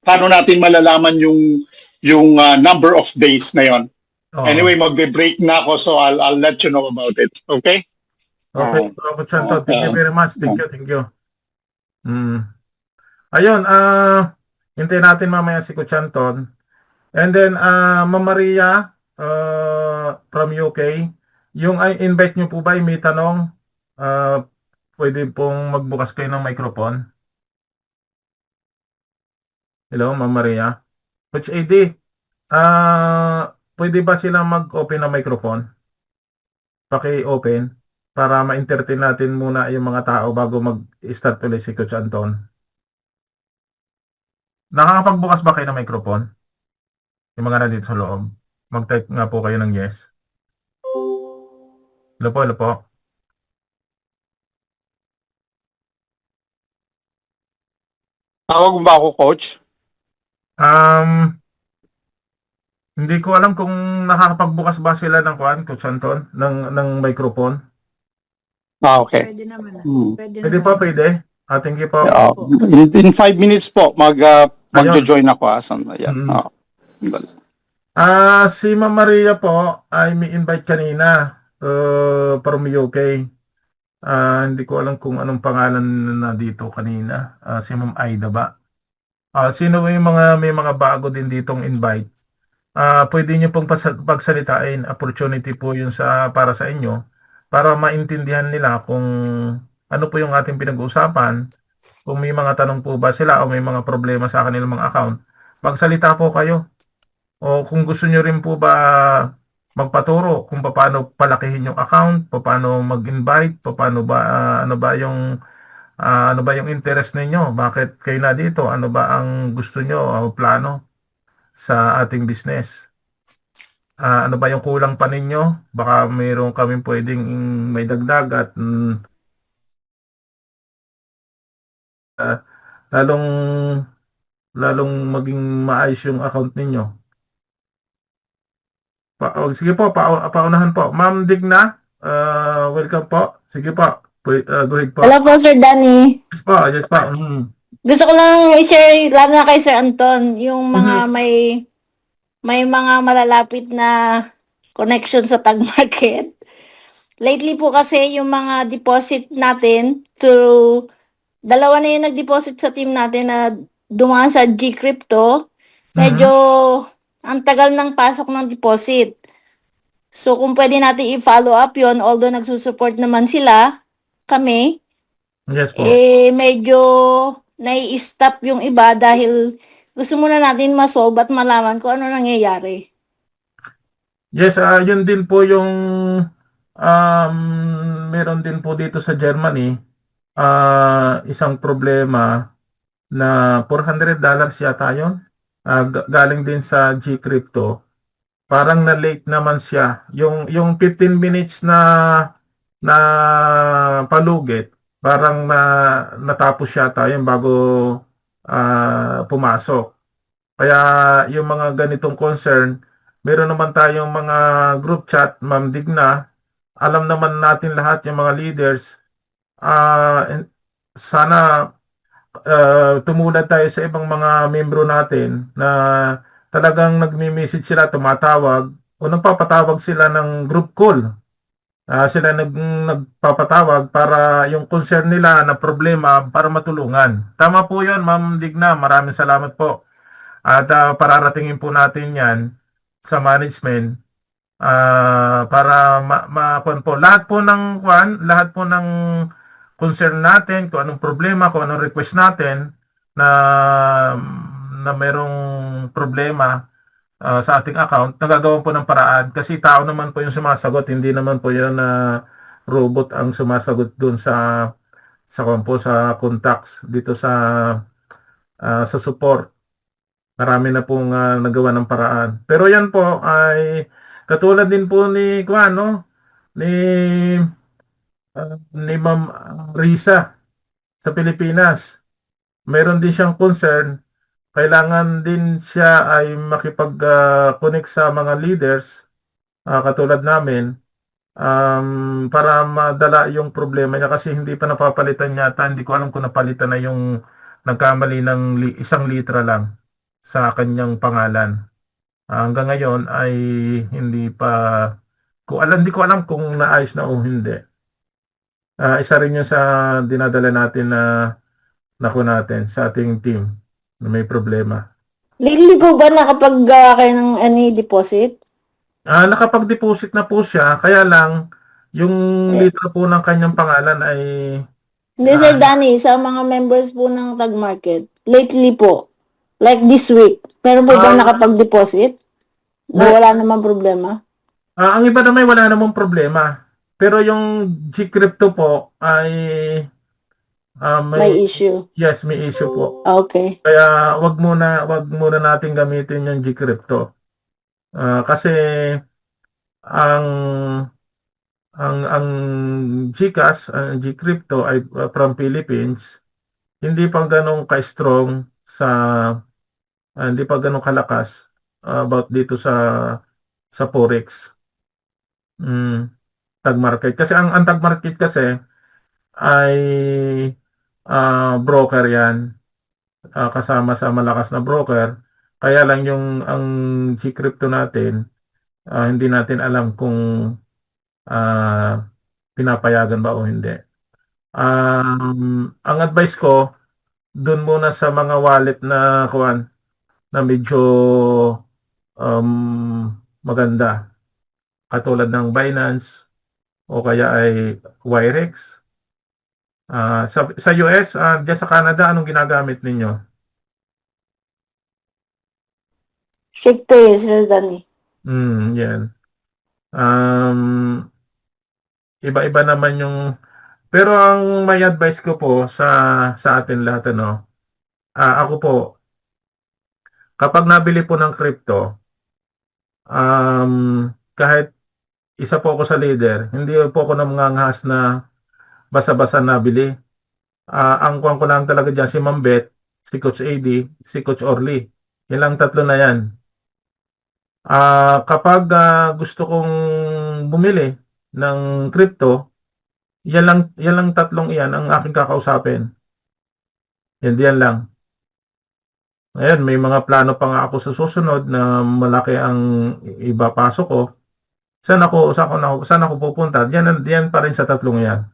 paano natin malalaman yung number of days na yon. Anyway, magbe-break na ako, so I'll let you know about it. Okay? Okay, Coach Anton, thank you very much. Thank you. Ayun, hintayin natin mamaya si Coach Anton. And then, Ma'am Maria, from UK, yung invite nyo po ba, may tanong, pwede pong magbukas kayo ng microphone. Hello, Ma'am Maria. Coach AD, pwede ba silang mag-open ng microphone? Paki-open para ma-entertain natin muna yung mga tao bago mag-start ulit si Coach Anton. Nakakapagbukas ba kayo ng microphone? Yung mga nandito sa loob. Mag-type nga po kayo ng yes. Hello po. Tawag mo ba ako, Coach? Hindi ko alam kung nakakapagbukas ba sila ng Coach Anton, ng microphone. Okay. Pwede naman. Pwede po, pwede. Thank you po. In 5 minutes po, mag-join ako. Ayan. Si Ma'am Maria po ay may invite kanina from UK. Hindi ko alam kung anong pangalan na dito kanina. Si Ma'am Aida ba? Sino may mga bago din ditong invite? Pwede niyo pong pagsalitain. Opportunity po yun para sa inyo para maintindihan nila kung ano po yung ating pinag-uusapan. Kung may mga tanong po ba sila o may mga problema sa kanilang mga account, magsalita po kayo. O kung gusto nyo rin po ba magpaturo kung paano palakihin yung account, paano mag-invite, paano ba ano ba yung interest ninyo, bakit kayo na dito, ano ba ang gusto nyo o plano sa ating business. Ano ba yung kulang pa ninyo? Baka mayroon kaming pwedeng may dagdag at lalong maging maayos yung account ninyo. Sige po, paunahan po. Ma'am Digna, welcome po. Sige po, go ahead po. Hello po, Sir Danny. Yes po. Gusto ko lang i-share, lalo na kay Sir Anton, yung mga may mga malalapit na connection sa tag market. lately po kasi yung mga deposit natin through, dalawa na yung nag-deposit sa team natin na dumaan sa Gcrypto. Medyo ang tagal ng pasok ng deposit. So kung pwede natin i-follow up yon, although nagsusupport naman sila, kami, Yes po. medyo nai-stop yung iba dahil gusto muna natin ma-solve at malaman kung ano nangyayari. Yes, yun din po yung meron din po dito sa Germany, isang problema na $400 yata yun. Galing din sa Gcrypto. Parang na-late naman siya. Yung 15 minutes na palugit, parang natapos yata yun bago pumasok. Kaya yung mga ganitong concern, meron naman tayong mga group chat, Ma'am Digna. Alam naman natin lahat yung mga leaders. Sana tumulad tayo sa ibang mga membro natin na talagang nagme-message sila, tumatawag o nagpapatawag sila ng group call. Sila nagpapatawag para yung concern nila na problema para matulungan. Tama po yun, Ma'am Digna. Maraming salamat po. At pararatingin po natin yan sa management para po lahat po ng concern natin, kung anong problema, kung anong request natin na merong problema sa ating account, nagagawa po ng paraan kasi tao naman po yung sumasagot, hindi naman po yun na robot ang sumasagot dun sa contacts dito sa support. Marami na pong nagawa ng paraan. Pero yan po ay katulad din po ni ni Ma'am Risa sa Pilipinas. Meron din siyang concern. Kailangan din siya ay makipag-connect sa mga leaders katulad namin para madala yung problema niya kasi hindi pa napapalitan yata. Hindi ko alam kung napalitan na yung nagkamali ng isang litra lang sa kanyang pangalan. Hanggang ngayon ay hindi ko alam kung naayos na o hindi. Isa rin yun sa dinadala natin natin sa ating team na may problema. Lately po ba nakapag-gawa kayo ng any deposit? Nakapag-deposit na po siya, kaya lang yung litra po ng kanyang pangalan ay Hindi, Sir Danny, sa mga members po ng Tag Market, lately po, like this week, meron po ba nakapag-deposit? Na wala namang problema? ang iba naman wala namang problema. Pero yung Gcrypto po ay May issue. yes, may issue po. Okay. Kaya wag muna natin gamitin yung Gcrypto. Kasi ang GCash, ang Gcrypto ay from Philippines, hindi pa ganong ka-strong hindi pa ganong kalakas about dito sa Forex. Tag market. Kasi ang tag market kasi ay broker yan. Kasama sa malakas na broker. Kaya lang ang Gcrypto natin, hindi natin alam kung pinapayagan ba o hindi. Ang advice ko, doon muna sa mga wallet na medyo maganda. Katulad ng Binance o kaya ay Wirex. Sa US, diyan sa Canada, anong ginagamit ninyo? ShakePay, Sir Danny. Yan. Iba-iba naman yung pero ang may advice ko po sa atin lahat ako po kapag nabili po ng crypto kahit isa po ako sa leader, hindi po ako namangahas na basa-basa nabili. Ang kuwan ko lang talaga dyan si Ma'am Beth, si Coach AD, si Coach Orly. Yan lang tatlo na yan. Kapag gusto kong bumili ng crypto, yan lang tatlong iyan ang aking kakausapin. Yan lang. Ayan, may mga plano pa nga ako sa susunod na malaki ang ibapasok ko. Saan ako pupunta? Diyan pa rin sa tatlong yan.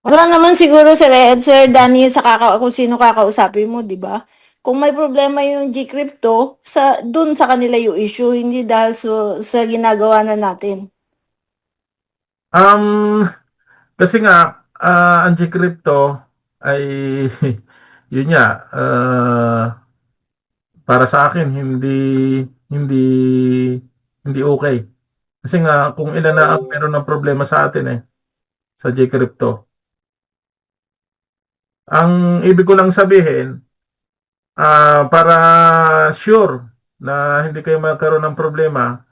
Wala naman siguro Sir Danny kung sino kakausapin mo, di ba? Kung may problema yung Gcrypto, dun sa kanila yung issue, hindi dahil sa ginagawa na natin. Kasi nga, ang Gcrypto ay, yun nga, para sa akin, hindi, hindi okay. Kasi nga, kung ilan na ang meron ng problema sa atin sa Gcrypto. Ang ibig ko lang sabihin, para sure na hindi kayo magkaroon ng problema,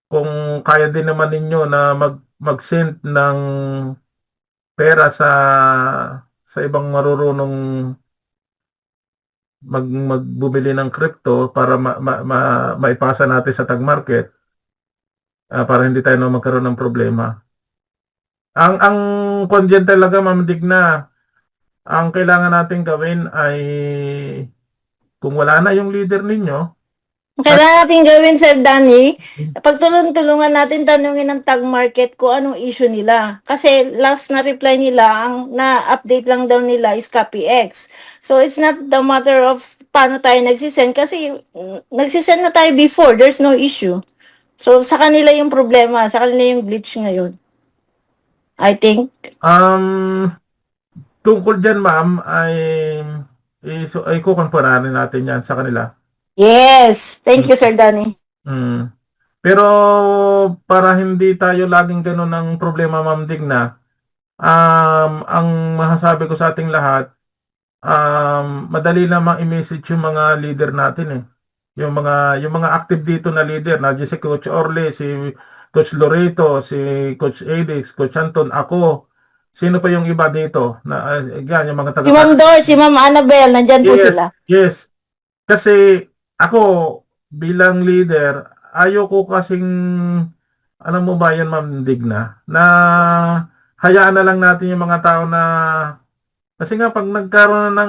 kung kaya din naman ninyo na mag-send ng pera sa ibang marurunong magbumili ng crypto para maipasa natin sa tag market, para hindi tayo na magkaroon ng problema. Ang content talaga, Ma'am Digna, ang kailangan natin gawin ay kung wala na yung leader ninyo, Kailangan natin gawin, Sir Danny, pagtulong-tulungan natin tanungin ng tag market kung anong issue nila. Kasi last na reply nila, ang na-update lang daw nila is CopyX. So it's not the matter of paano tayo nagsisend kasi nagsisend na tayo before, there's no issue. So sa kanila yung problema, sa kanila yung glitch ngayon. I think. tungkol dyan, ma'am, ay kukumparanin natin yan sa kanila. Yes. Thank you, Sir Danny. Pero para hindi tayo laging ganun ng problema, Ma'am Digna, ang masasabi ko sa ating lahat, madali lamang i-message yung mga leader natin Yung mga active dito na leader, si Coach Orly, si Coach Loreto, si Coach Edix, Coach Anton, ako. Sino pa yung iba dito? Yan, yung mga taga- Si Ma'am Dor, si Ma'am Annabel, nandyan po sila. Yes. Kasi ako bilang leader, ayoko kasing, alam mo ba yan, Ma'am Digna, na hayaan na lang natin yung mga tao na, kasi nga pag nagkaroon na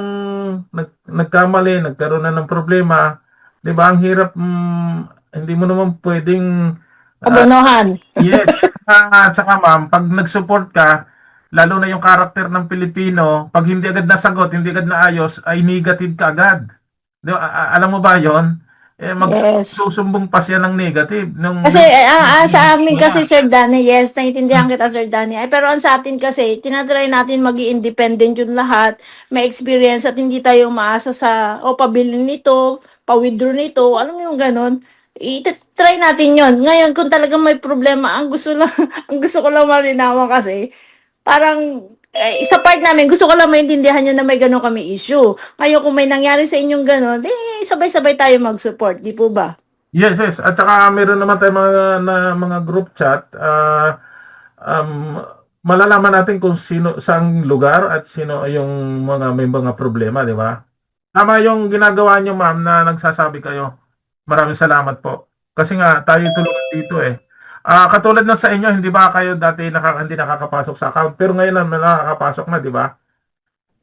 nagkamali, nagkaroon na ng problema, di ba, ang hirap, hindi mo naman pwedeng, Abonohan. yes. At saka ma'am, pag nag-support ka, lalo na yung karakter ng Pilipino, pag hindi agad nasagot, hindi agad naayos, ay negative ka agad. Alam mo ba yon? Magsusumbong pa siya ng negative. Kasi sa amin kasi, Sir Danny, yes, naiintindihan kita, Sir Danny. Pero ang sa atin kasi, tinatry natin maging independent yung lahat, may experience at hindi tayo umaasa sa, pabilin nito, pa-withdraw nito, alam mo yung ganun. I-try natin yon. Ngayon, kung talagang may problema, ang gusto ko lang malinawan kasi, parang, sa part namin, gusto ko lang maintindihan nyo na may gano'n kami issue. Ngayon, kung may nangyari sa inyong gano'n, sabay-sabay tayo mag-support, di po ba? Yes. At saka meron naman tayo mga group chat. Malalaman natin kung saang lugar at sino yung may mga problema, di ba? Tama yung ginagawa nyo, ma'am, na nagsasabi kayo. Maraming salamat po. Kasi nga, tayo tulungan dito katulad ng sa inyo, hindi ba kayo dati hindi nakakapasok sa account? Pero ngayon na nakakapasok na, di ba?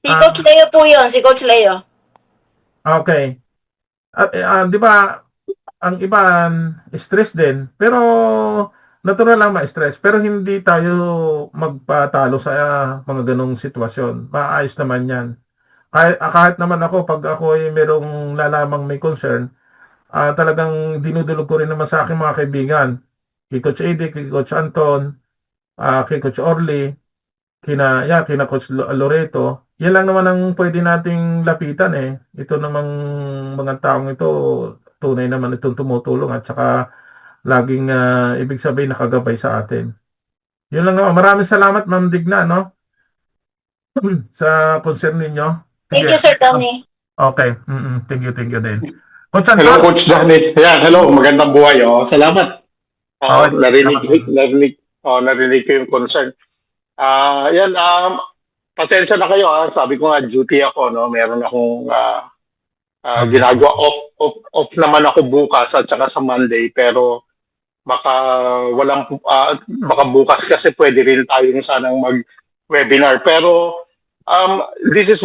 Si Coach Leo po yun, si Coach Leo. Okay. Di ba, ang iba, stress din. Pero, natural lang ma-stress. Pero hindi tayo magpatalo sa mga ganong sitwasyon. Maayos naman yan. Kahit naman ako, pag ako ay merong lalamang may concern, talagang dinudulog ko rin naman sa aking mga kaibigan. Kay Coach Eddie, kay Coach Anton, kay Coach Orly, kina Coach Loreto. Yan lang naman ang pwede nating lapitan Ito namang mga taong ito, tunay naman itong tumutulong at saka laging ibig sabihin nakagabay sa atin. Yun lang naman. Maraming salamat, Ma'am Digna, no? Sa concern ninyo. Thank you, Sir Tony. Okay. Thank you din. Coach Anton. Hello, Coach Danny. Ayan, hello. Magandang buhay. Salamat. Narinig ko yung concern. Pasensya na kayo. Sabi ko nga, duty ako. No? Meron akong ginagawa. Off naman ako bukas at saka sa Monday. Pero baka bukas kasi pwede rin tayong sanang mag-webinar. Pero this is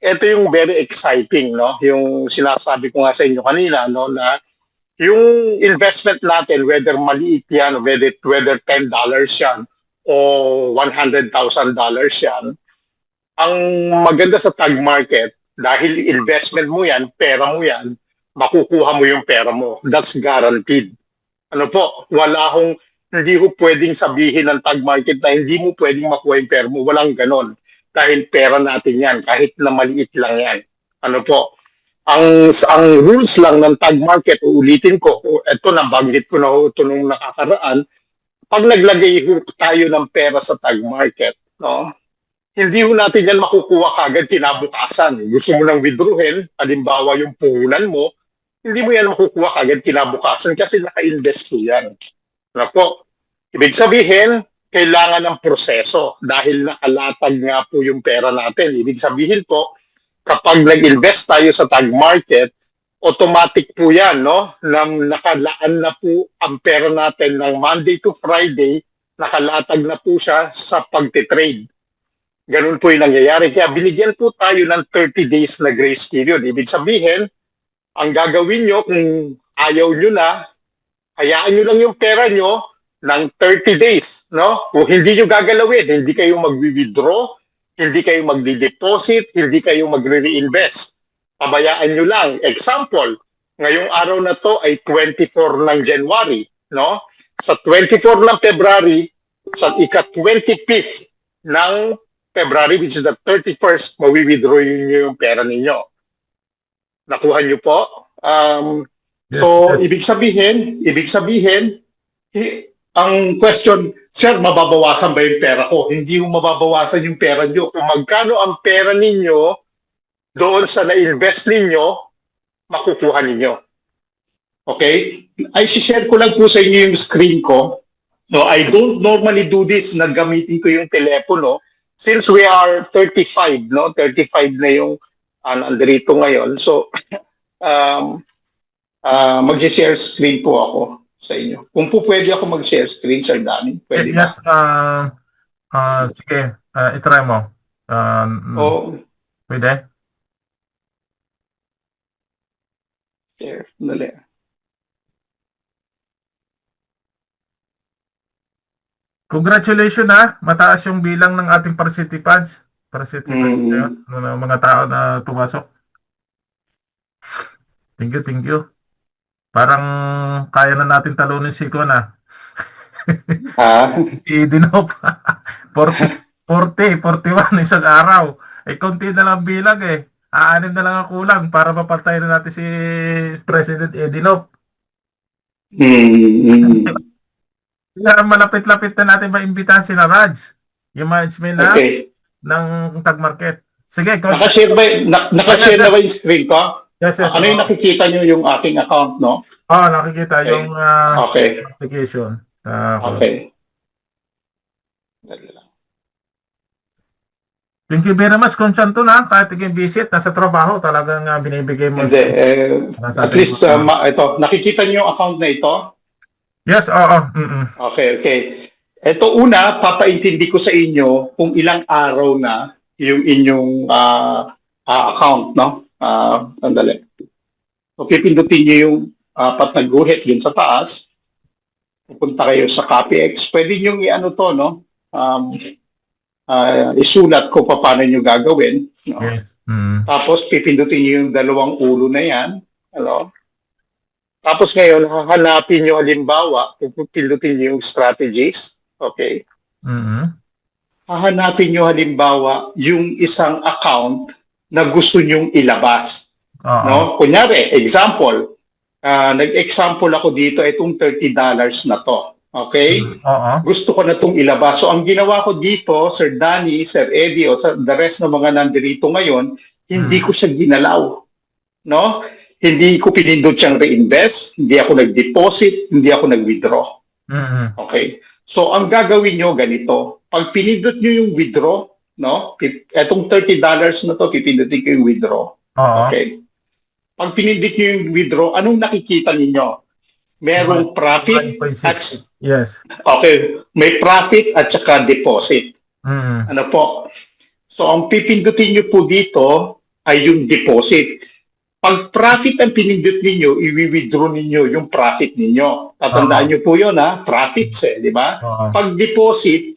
ito yung very exciting, no? Yung sinasabi ko nga sa inyo kanina, no? Na yung investment natin, whether maliit yan, whether $10 yan, o $100,000 yan, ang maganda sa tag market, dahil investment mo yan, pera mo yan, makukuha mo yung pera mo. That's guaranteed. Ano po, hindi ko pwedeng sabihin ng tag market na hindi mo pwedeng makuha yung pera mo. Walang ganon. Dahil pera natin yan, kahit na maliit lang yan. Ano po, ang rules lang ng tag market, uulitin ko, ito nabanggit ko na ito nung nakakaraan, pag naglagay tayo ng pera sa tag market, no, hindi ho natin yan makukuha kagad kinabukasan. Gusto mo nang withdrawin, halimbawa yung puhunan mo, hindi mo yan makukuha kagad kinabukasan kasi naka-invest po yan. Ano po? Ibig sabihin, kailangan ng proseso dahil nakalatag nga po yung pera natin. Ibig sabihin po, kapag nag-invest tayo sa tag market, automatic po yan, no? Nakalaan na po ang pera natin ng Monday to Friday, nakalatag na po siya sa pagtitrade. Ganun po yung nangyayari. Kaya binigyan po tayo ng 30 days na grace period. Ibig sabihin, ang gagawin nyo kung ayaw nyo na, hayaan nyo lang yung pera nyo ng 30 days. No? Kung hindi nyo gagalawin, hindi kayo mag-withdraw, hindi kayo magdi-deposit, hindi kayo magre-reinvest. Pabayaan nyo lang. Example, ngayong araw na to ay 24 ng January. No? Sa 24 ng February, sa ika-25th ng February, which is the 31st, mawi-withdraw nyo yung pera ninyo. Nakuha nyo po? So, ibig sabihin, ang question, sir, mababawasan ba yung pera ko? Hindi mo mababawasan yung pera nyo. Kung magkano ang pera ninyo, doon sa na-invest ninyo, makukuha ninyo. Okay? Ay, share ko lang po sa inyo yung screen ko. No, I don't normally do this na gamitin ko yung telepono. Since we are 35, no? 35 na yung nandito ngayon. So, mag-share screen po ako sa inyo. Kung po pwede ako mag-share screen, Sir Danny, pwede ba? Yes, sige, itry mo. Oo. Pwede? Share, dali. Congratulations ha, mataas yung bilang ng ating participants. Mga tao na pumasok. Thank you. Parang kaya na natin talunin si Kon ha. I-dinop. 40, 41 isang araw. Konti na lang bilang eh. Aanin na lang ang kulang para mapantay na natin si President Edinop. Kaya malapit-lapit na natin maimbitahan si Raj. Yung management na ng tag market. Sige, Nakashare na ba yung screen ko? Yes. Ano yung nakikita nyo yung aking account, no? Nakikita Okay. yung application. Okay. Dali lang. Thank you very much, Conchanto na. Kahit naging visit, nasa trabaho, talagang binibigay mo. Hindi, at least, ito, nakikita nyo yung account na ito? Yes, oo. Okay. Ito una, papaintindi ko sa inyo kung ilang araw na yung inyong account, no? Sandali. So, pipindutin nyo yung apat na guhit yun sa taas. Pupunta kayo sa CopyX. Pwede nyo i-ano to, no? Isulat ko paano nyo gagawin. No? Yes. Tapos, pipindutin nyo yung dalawang ulo na yan. Hello? Tapos ngayon, hahanapin nyo halimbawa, pipindutin nyo yung strategies. Okay? Hahanapin nyo halimbawa yung isang account na gusto nyong ilabas. No? Kunyari, example, nag-example ako dito, itong $30 na to. Okay? Gusto ko na itong ilabas. So, ang ginawa ko dito, Sir Danny, Sir Eddie, o the rest ng mga nandito ngayon, hindi ko siya ginalaw. No? Hindi ko pinindot siyang reinvest, hindi ako nag-deposit, hindi ako nag-withdraw. Okay? So, ang gagawin nyo ganito, pag pinindot nyo yung withdraw, no? Etong $30 na to, pipindutin ko yung withdraw. Okay? Pag pinindot nyo yung withdraw, anong nakikita ninyo? Merong profit at yes. Okay, may profit at saka deposit. Ano po? So, ang pipindutin nyo po dito ay yung deposit. Pag profit ang pinindot ninyo, i-withdraw ninyo yung profit ninyo. Tatandaan nyo po yun, profits di ba? Pag deposit,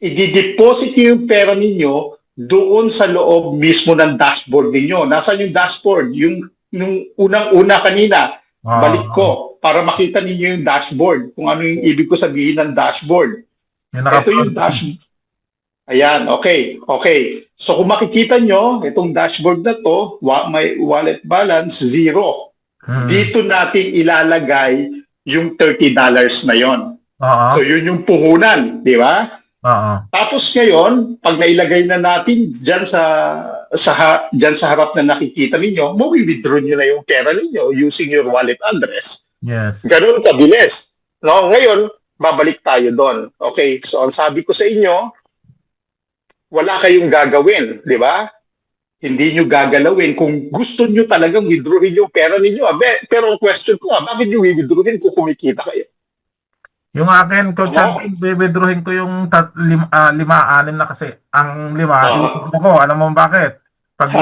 i-deposit nyo yung pera ninyo doon sa loob mismo ng dashboard ninyo. Nasaan yung dashboard? Yung unang-una kanina, balik ko para makita ninyo yung dashboard. Kung ano yung ibig ko sabihin ng dashboard. Ito yung dashboard. Ayan, okay. So kung makikita nyo, itong dashboard na to, may wallet balance, 0. Dito natin ilalagay yung $30 na yon. So yun yung puhunan, di ba? Tapos ngayon, pag nailagay na natin dyan sa harap na nakikita ninyo, mawi-withdraw nyo na yung pera ninyo using your wallet address. Yes. Ganun kabilis. No, ngayon, babalik tayo doon. Okay, so ang sabi ko sa inyo, wala kayong gagawin, di ba? Hindi nyo gagalawin kung gusto nyo talagang withdrawin yung pera ninyo. Pero ang question ko, bakit nyo withdrawin kung kumikita kayo? Yung akin, Coach, withdrawin ko yung 5-6 na kasi. Ang 5, ako, alam mo bakit? Pag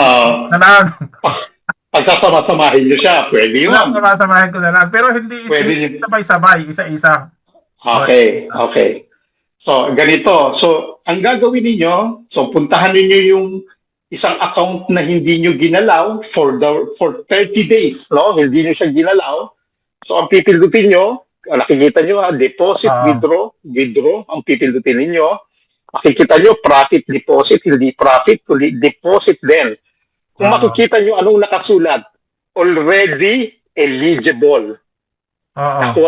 pagsasama-samahin nyo siya, pwede yun. Samahin ko na lang. Pero hindi sabay-sabay, isa-isa. Okay. So, ganito. So, ang gagawin ninyo, so puntahan ninyo yung isang account na hindi nyo ginalaw for 30 days, no? Hindi nyo siya ginalaw. So, ang pipindutin nyo, nakikita nyo deposit, withdraw, ang pipindutin ninyo. Makikita nyo, profit, deposit, hindi profit, kundi deposit din. Kung makikita nyo anong nakasulat, already eligible.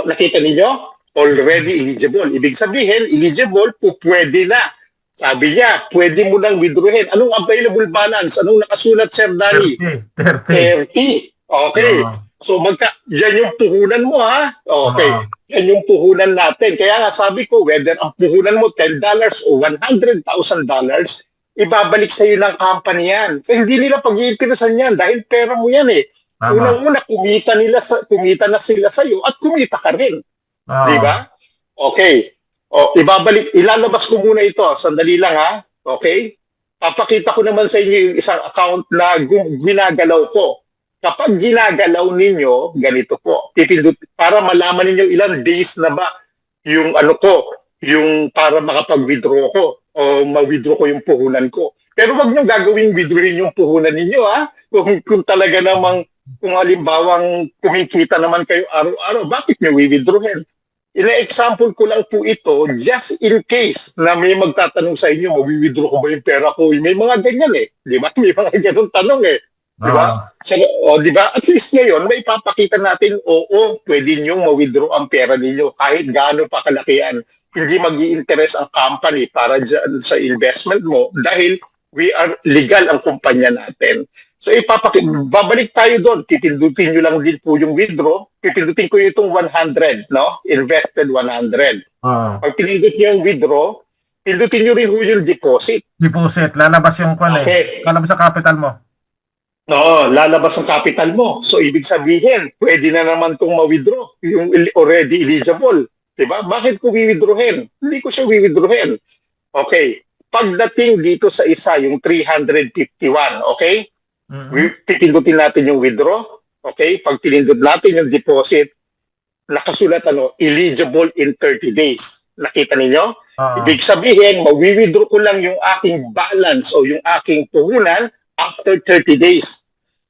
Nakita ninyo? Already eligible. Ibig sabihin, eligible po pwede na. Sabi niya, pwede mo nang withdrawin. Anong available balance? Anong nakasulat, Sir Danny? 30. Okay. So, yan yung puhunan mo, Okay. Yan yung puhunan natin. Kaya nga sabi ko, whether ang puhunan mo $10 o $100,000, ibabalik sa iyo ng company yan. So, hindi nila pag-iinteresan yan dahil pera mo yan Unang-una, kumita na sila sa iyo at kumita ka rin. Di ba? Okay. Ilalabas ko muna ito. Sandali lang Okay? Papakita ko naman sa inyo yung isang account na ginagalaw ko. Kapag ginagalaw ninyo, ganito po. Para malaman ninyo ilang days na ba yung yung para makapag-withdraw ko o ma-withdraw ko yung puhunan ko. Pero wag nyo gagawin withdrawin yung puhunan ninyo Kung talaga namang kung halimbawang kumikita naman kayo araw-araw, bakit nyo withdrawin? Ina-example ko lang po ito just in case na may magtatanong sa inyo, mag-withdraw ko ba yung pera ko? May mga ganyan di ba? May mga ganun tanong di ba? So, di ba? At least ngayon, may ipapakita natin, pwede nyo ma-withdraw ang pera ninyo kahit gaano pa kalakihan. Hindi mag-i-interest ang company para dyan sa investment mo dahil we are legal ang kumpanya natin. So, babalik tayo doon. Pipindutin nyo lang din po yung withdraw. Pipindutin ko itong 100, no? Invested 100. Pag pinindut nyo yung withdraw, pindutin nyo rin yung deposit. Deposit. Lalabas yung lalabas sa capital mo. No, lalabas ang capital mo. So, ibig sabihin, pwede na naman itong ma-withdraw. Yung already eligible. Diba? Bakit ko withdrawin? Hindi ko siya withdrawin. Okay. Pagdating dito sa isa, yung 351, okay? Pipindutin natin yung withdraw. Okay? Pag pinindot natin yung deposit, nakasulat eligible in 30 days. Nakita ninyo? Ibig sabihin, mawi-withdraw ko lang yung aking balance o yung aking puhunan after 30 days.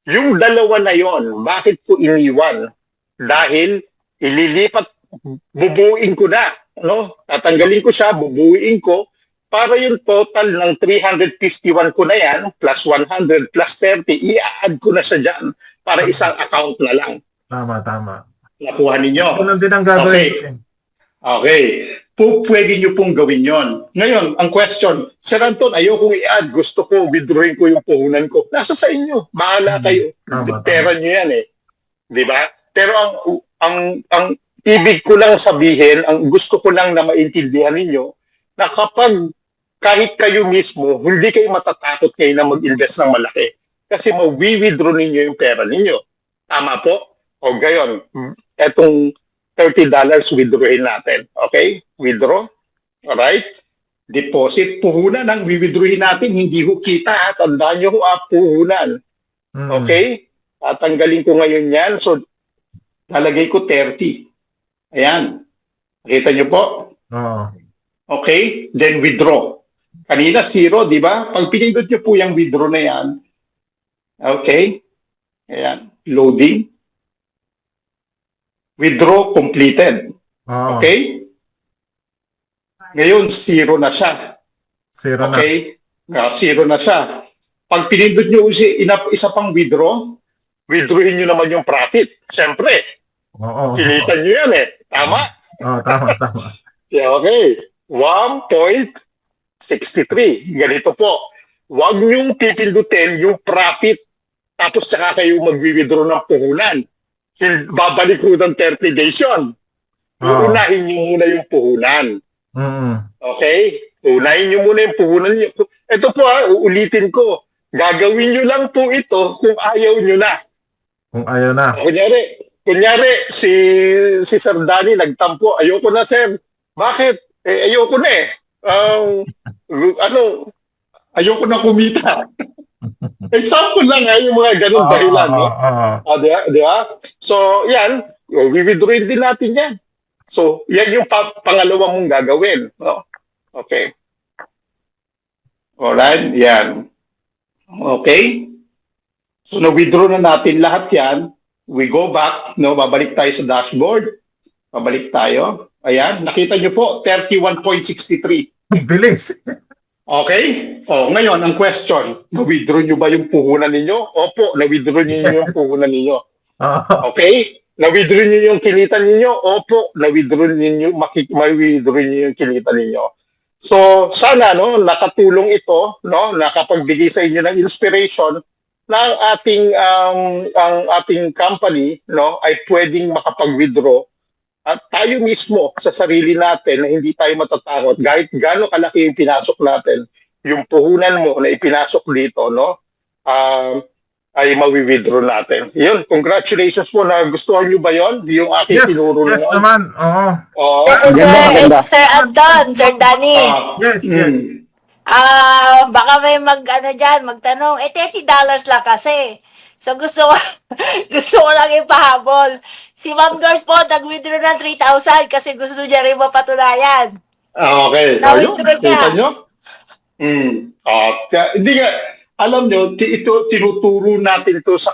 Yung dalawa na yon, bakit ko iniwan? Dahil ililipat, bubuuin ko na. Tatanggalin ko siya, bubuuin ko, para yung total ng 351 ko na yan, plus 100, plus 30, i-add ko na siya dyan para isang account na lang. Tama. Nakuha ninyo? Ganun din ang gagawin. Okay. Pwede nyo pong gawin yon. Ngayon, ang question, Sir Anton, ayokong i-add, gusto ko, withdrawin ko yung puhunan ko. Nasa sa inyo. Bahala kayo. Pera nyo yan Di ba? Pero ang ibig ko lang sabihin, ang gusto ko lang na maintindihan ninyo, na kapag kahit kayo mismo, hindi kayo matatakot kayo na mag-invest ng malaki. Kasi mawi-withdraw ninyo yung pera ninyo. Tama po? O gayon, etong $30 withdrawin natin. Okay? Withdraw. Alright? Deposit. Puhunan ang withdrawin natin. Hindi ho kita. Tandaan nyo ho puhunan. Okay? Tatanggalin ko ngayon yan. So, lalagay ko 30. Ayan. Nakita nyo po? Oo. Okay? Then withdraw. Kanina 0, di ba? Pag pinindot nyo po yung withdraw na yan, okay? Ayan. Loading. Withdraw completed. Oo. Okay? Ngayon, 0 na siya. 0 na. Okay? 0 na siya. Pag pinindot nyo isa pang withdrawin nyo naman yung profit. Siyempre, Oo. kinitan nyo yan eh. Tama? Oo, tama, tama. Yeah, okay. 1.63. Ganito po. Huwag nyong pipindutin yung profit tapos saka kayo mag-withdraw ng puhunan. Babalik ko ng 30 days yun. Oo. Unahin nyo muna yung puhunan. Okay? Unahin nyo muna yung puhunan nyo. Ito po uulitin ko. Gagawin nyo lang po ito kung ayaw nyo na. Kung ayaw na. Kunyari si Sir Danny nagtampo, ayoko na sir. Bakit? Ayoko na eh. Ayoko na kumita. Example lang yung mga ganun dahilan. No? Di ba? So, yan. We-withdraw din natin yan. So, yan yung pangalawa mong gagawin. No? Okay. Alright, yan. Okay? So, na-withdraw na natin lahat yan. We go back, no? Babalik tayo sa dashboard. Babalik tayo. Ayan, nakita nyo po, 31.63. Bilis. Okay? O, ngayon, ang question, na-withdraw nyo ba yung puhunan ninyo? Opo, na-withdraw nyo yung puhunan ninyo. Okay? Na-withdraw nyo yung kinita ninyo? Opo, na-withdraw nyo, ma-withdraw nyo yung kinita ninyo. So, sana, no, nakatulong ito, no, nakapagbigay sa inyo ng inspiration na ang ating company, no, ay pwedeng makapag-withdraw at tayo mismo sa sarili natin na hindi tayo matatakot kahit gaano kalaki yung pinasok natin, yung puhunan mo na ipinasok dito, no, ay mawi-withdraw natin. Yun, congratulations po. Nagustuhan nyo ba yon? Yung aking tinuro na Yes yun? naman. Oo. Oo. Thank you, sir. Sir Anton, Sir Danny. Yes, yes. Baka may magtanong, $30 lang kasi. So gusto ko lang ipahabol. Si Ma'am Doris po, nag-withdraw ng 3,000 kasi gusto niya rin mapatunayan. Okay. Na-withdraw niya. Kita nyo? Hindi nga, alam nyo, ito, tinuturo natin ito sa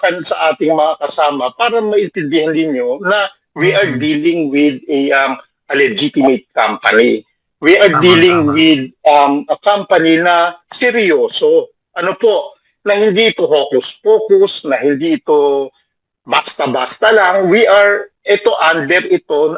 ating mga kasama para maintindihan ninyo na we are dealing with a legitimate company. We are dealing with a company na seryoso. Ano po, na hindi ito hocus-pocus, na hindi ito basta-basta lang. Ito under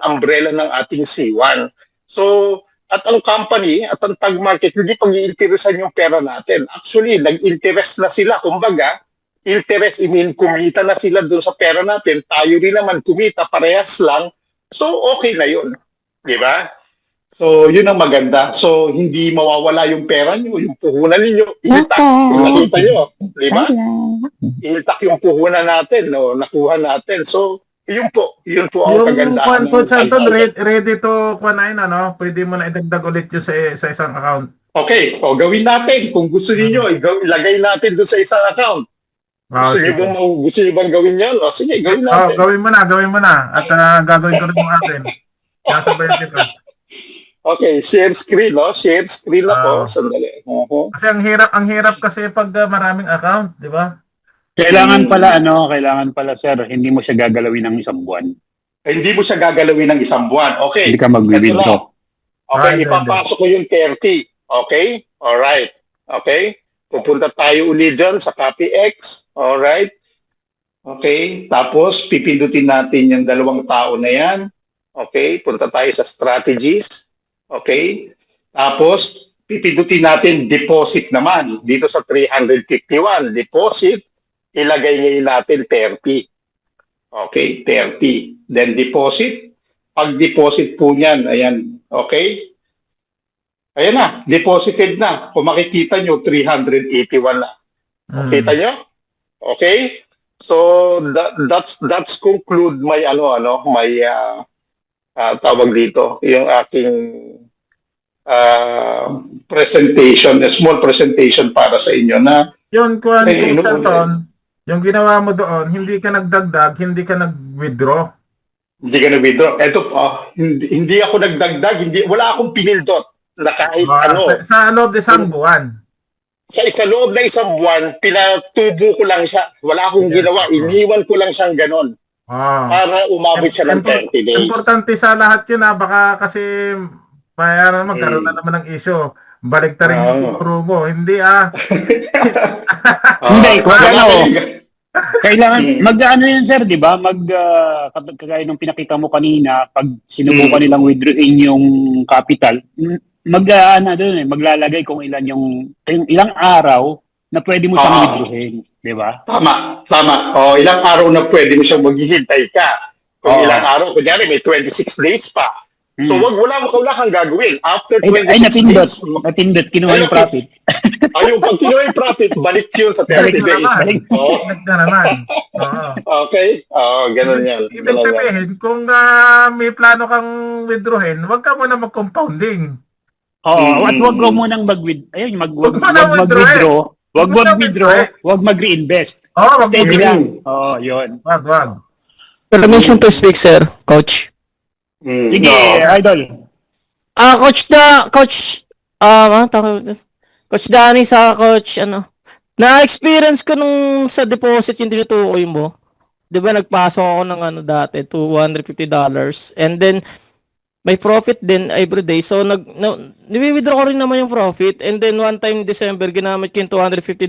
umbrella ng ating C1. So, at ang company, at ang tag market, hindi pag-iinteresan yung pera natin. Actually, nag-interest na sila. Kumbaga, interest, kumita na sila doon sa pera natin. Tayo rin naman kumita, parehas lang. So, okay na yun. Di ba? So, yun ang maganda. So, hindi mawawala yung pera nyo, yung puhunan ninyo. Itak. Kung nakita nyo. Di ba? Itak yung puhunan natin, no? Nakuha natin. So, yun po ang Yung kagandaan. Coach Anton, ready to kunain, ano? Pwede mo na idagdag ulit yun sa isang account. Okay, gawin natin. Kung gusto niyo ilagay natin doon sa isang account. Gusto niyo bang gawin yan? Sige, gawin natin. Gawin mo na. At gagawin ko rin yung atin. Nasabayan kita. Okay, share screen, no? Share screen ako. Sandali. Kasi ang hirap kasi pag maraming account, di ba? Kailangan pala sir, hindi mo siya gagalawin ng isang buwan. Hindi mo siya gagalawin ng isang buwan. Okay. Hindi ka mag-withdraw. Okay, ipapasok ko yung 30. Okay? Alright. Okay? Pupunta tayo uli dyan sa CopyX. Alright? Okay? Tapos, pipindutin natin yung dalawang tao na yan. Okay? Punta tayo sa strategies. Okay? Tapos, pipindutin natin deposit naman. Dito sa 351, deposit, ilagay ngayon natin 30. Okay? 30. Then deposit. Pag deposit po niyan, ayan. Okay? Ayan na, deposited na. Kung makikita nyo, 381 na. Kita nyo? Okay? So, that's conclude my tawag dito, yung aking presentation, a small presentation para sa inyo na Yun, Coach Anton, Yung ginawa mo doon, hindi ka nagdagdag, hindi ka nag-withdraw. Hindi ka nag-withdraw. Eto po, hindi ako nagdagdag, wala akong pinindot na kahit ano. Sa loob ng isang buwan. Sa loob ng isang buwan, pinatubo ko lang siya. Wala akong ginawa. Iniwan ko lang siyang ganon. Para umabot siya ng 30 days. Importante sa lahat yun baka kasi bayaran magkaroon na naman ng issue. Balik ta rin yung turo mo. Hindi Hindi, kung ano, kailangan, mag-ano yun sir, di ba? Kagaya nung pinakita mo kanina, pag sinubukan nilang withdrawin yung capital, maglalagay kung ilan yung ilang araw na pwede mo siyang withdrawin, di ba? Tama. Ilang araw na pwede mo siyang maghihintay ka. Kung ilang araw, kunyari may 26 days pa. So wala kang gagawin. After 26 days, napindot, kinuha yung profit. Yung pag kinuha yung profit, balik yun sa 30 days. Balik na naman. Okay? Ganun yan. Ibig sabihin, kung may plano kang withdrawin, wag ka muna mag-compounding. At wag mo munang mag-withdraw. Wag mag-reinvest. Steady lang. Yun. Wag. Permission to speak, sir, coach. Sige, idol. Coach Danny sa coach, na-experience ko nung sa deposit yung tinutukoy mo. Di ba nagpasok ako ng dati, $250. And then, may profit din every day. So, ni-withdraw ko rin naman yung profit. And then, one time December, ginamit ko yung $250.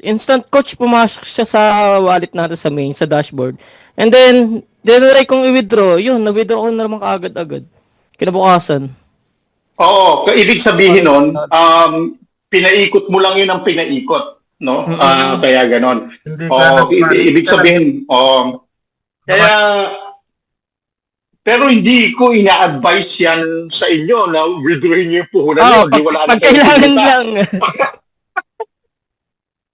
Instant coach, pumasok siya sa wallet natin sa main, sa dashboard. And then, dinry kong i-withdraw. Yun, na-withdraw ko na naman kaagad-agad. Kinabukasan. Oo, ibig sabihin nun, pinaikot mo lang yun ang pinaikot. No? Kaya ganon. Ibig sabihin, kaya, pero hindi ko ina-advise yan sa inyo na withdrawin niyo yung puhunan niyo. Pag kailangan lang.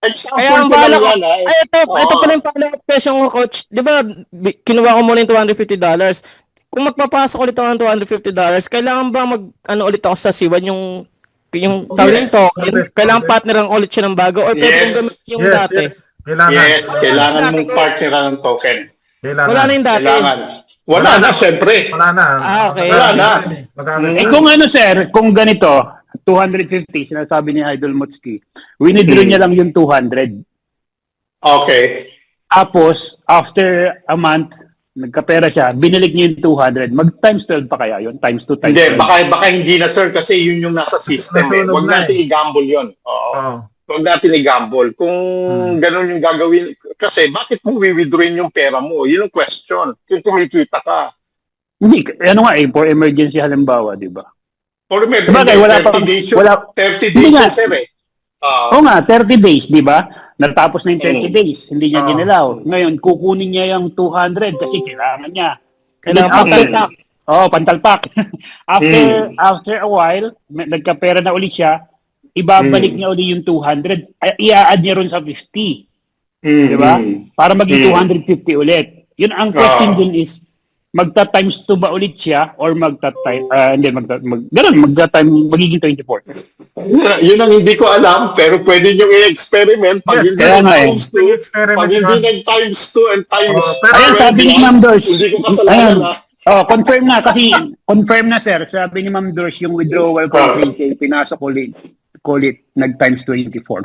Kaya ang bala ko, ito pala yung follow-up question ko, coach. Di ba, kinuha ko muna yung $250. Kung magpapasok ulit ako ng $250, kailangan ba ulit ako sa C1 yung tawag nito? Kailangan partneran ulit siya ng bago? Or pwede kong gamit yung dati? Kailangan mong partneran ng token. Wala na yung dati. Wala na, syempre. Wala na. Okay. Wala na. Kung sir, kung ganito, 250, sinasabi ni Idol Motski, winidraw niya lang yung 200. Okay. Tapos, after a month, nagkapera siya, binalik niya yung 200. Mag-times 12 pa kaya yun? Times 2, times 12? Hindi, baka hindi na sir kasi yun yung nasa system. Huwag natin i-gamble yun. Huwag natin i-gamble. Kung ganun yung gagawin, kasi bakit mo withdrawin yung pera mo? Yun ang question. Kung kumikita ka. Hindi, for emergency halimbawa, di ba? For emergency, Bagay, 30 days yun sir eh. Oo nga, 30 days, di ba? Natapos na yung 30 days, hindi niya ginalaw. Ngayon, kukunin niya yung 200 kasi kailangan niya. Pantalpak. Pantalpak. After a while, nagkapera na ulit siya, ibabalik niya ulit yung 200, i-add niya ron sa 50. Di ba? Para maging 250 ulit. Yun ang question din is, magta-times 2 ba ulit siya or magiging 24? Yun ang hindi ko alam, pero pwede nyo i-experiment pag hindi nag-times 2, pag hindi nag-times 2 and times... Ayan, sabi ni Ma'am Dors. Hindi ko kasalanan confirm na kasi, confirm na sir, sabi ni Ma'am Dors, yung withdrawal ko kay pinasok ulit, nag-times 24.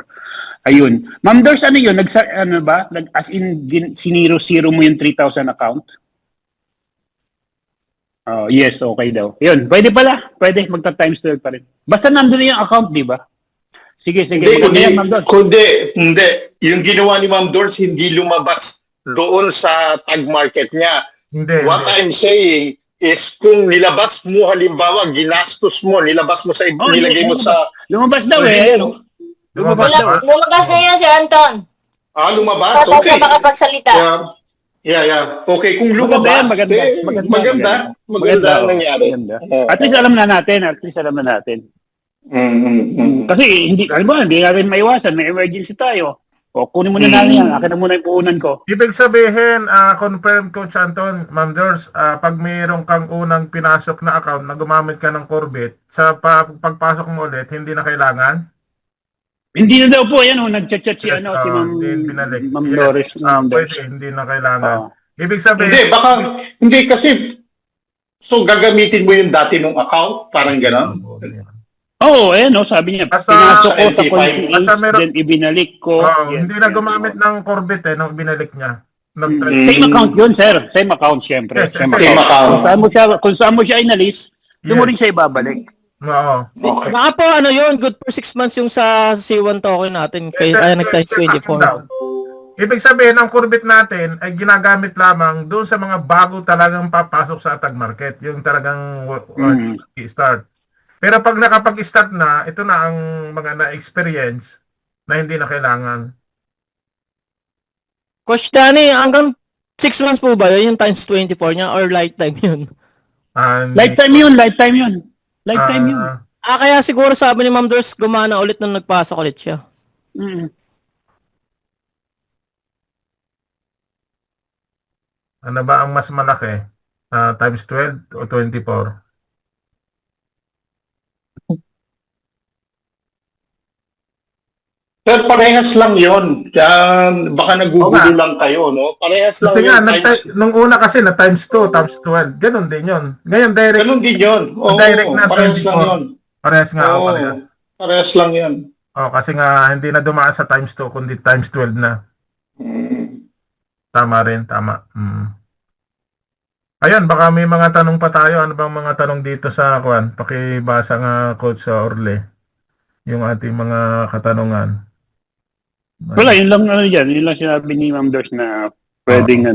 Ayun. Ma'am Dors, ano yun? As in, siniro-zero mo yung 3,000 account? Yes, okay daw. Yun, pwede pala. Pwede, magta-times 12 pa rin. Basta nandun na yung account, di ba? Sige. Hindi. Yung ginawa ni Ma'am Dors, hindi lumabas doon sa tag market niya. What I'm saying is kung nilabas mo, halimbawa, ginastos mo, nilabas mo sa nilagay mo sa... Lumabas daw eh. Lumabas na yan, Sir Anton. Lumabas? Kapag Okay. sa makapagsalita. Yeah. Okay, kung lumabas, maganda ang nangyari. At least alam na natin. Kasi hindi natin maiwasan, may emergency tayo. O kunin mo na namin yan, akin na muna yung puhunan ko. Ibig sabihin, confirm Coach Anton, Ma'am Dors, pag mayroon kang unang pinasok na account na gumamit ka ng Corbit, sa pagpasok mo ulit, hindi na kailangan? Hindi na daw po, yan nagchat-chat si Yes, si binalik. Ma'am Yes. Doris. Ma'am Doris. Pwede, hindi na kailangan. Oo. Ibig sabihin, Hindi, baka, hindi kasi, so gagamitin mo yung dati mong account, parang gano'n? Oo, sabi niya. Basta- Pinasok ko sa NT5. Quality Basta Aids, meron- then ibinalik ko. Yes, hindi na yes, gumamit ng Corvette nung binalik niya. Nag-try. Same account yun, sir. Same account, syempre. Yes, Same same account. account. Kung saan mo siya inalis, doon mo Yes. rin siya ibabalik. Oo. Okay. Baka po yun, good for 6 months yung sa C1 token natin. Kaya nag-times 24. Ibig sabihin, ang Corvette natin ay ginagamit lamang doon sa mga bago talagang papasok sa atag market. Yung talagang start. Pero pag nakapag-start na, ito na ang mga na-experience na hindi na kailangan. Coach Danny, hanggang 6 months po ba yun yung times 24 niya or lifetime yun? Lifetime yun. Lifetime yun. Kaya siguro sabi ni Ma'am Doris, gumana ulit nung nagpasok ulit siya. Mm. Ano ba ang mas malaki? Times 12 o 24? Sir, parehas lang yun. Baka nagugulo lang kayo, no? Parehas lang Kasi nga, yun. nung una kasi na times 2, times 12. Ganun din yun. Ngayon, direct. Ganun din yun. Oo, Direct na parehas 24. lang yun. Parehas nga. Oo, Parehas. parehas lang yun. Kasi nga, hindi na dumaan sa times 2, kundi times 12 na. Tama rin, tama. Ayun, baka may mga tanong pa tayo. Ano bang mga tanong dito sa kuan? Pakibasa nga, Coach Orle, yung ating mga katanungan. Wala, yun lang dyan. Yun lang sinabi ni Ma'am Doris na pwedeng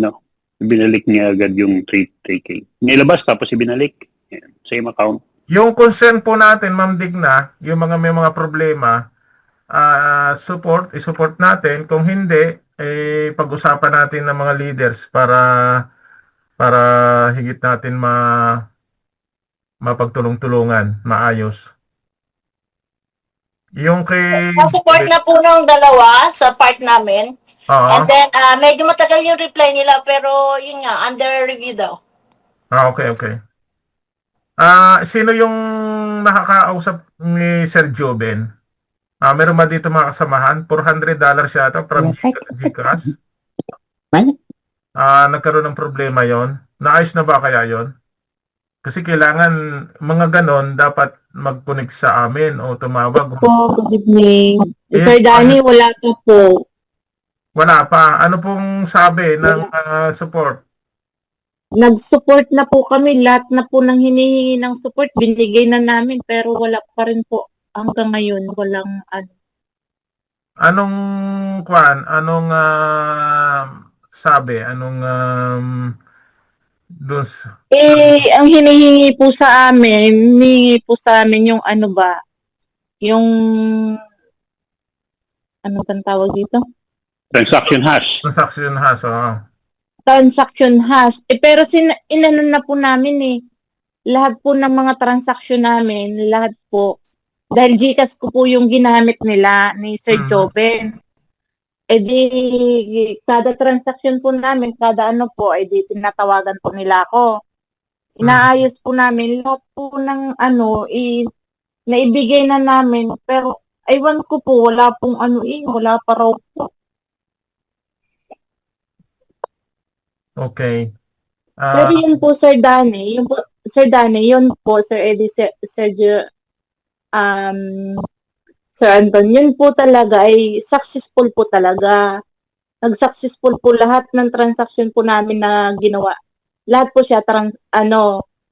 binalik niya agad yung 3K. Nilabas tapos ibinalik. Yan, same account. Yung concern po natin, Ma'am Digna, yung may mga problema, i-support natin. Kung hindi, pag-usapan natin ng mga leaders para higit natin mapagtulong-tulungan, maayos. Yung kay... Support na po ng dalawa sa part namin. Oo. And then, medyo matagal yung reply nila, pero yun nga, under review daw. Okay. Sino yung nakakausap ni Sir Joben? Meron ba dito mga kasamahan? $400 yata from GCash. Nagkaroon ng problema yon. Naayos na ba kaya yon? Kasi kailangan mga ganon dapat mag-connect sa amin o tumawag. Good evening. Yes, Sir Danny, wala pa po. Wala pa. Ano pong sabi ng support? Nag-support na po kami. Lahat na po ng hinihingi ng support, binigay na namin. Pero wala pa rin po hanggang ngayon. Walang ano. Anong Anong sabi? Anong Ang hinihingi po sa amin, yung ano ba? Yung ano bang tawag dito? Transaction hash. Transaction hash. Pero inano na po namin lahat po ng mga transaction namin, lahat po. Dahil GCash ko po yung ginamit nila ni Sir Joben. Kada transaction po namin, kada ano po, tinatawagan po nila ako. Inaayos po namin lahat po ng ano, naibigay na namin. Pero, aywan ko po, wala pong ano wala pa raw po. Okay. Pero yun po, Sir Danny, yun po, Sir Eddie, Sergio, Sir Anton, yun po talaga ay successful po talaga. Nag-successful po lahat ng transaction po namin na ginawa. Lahat po siya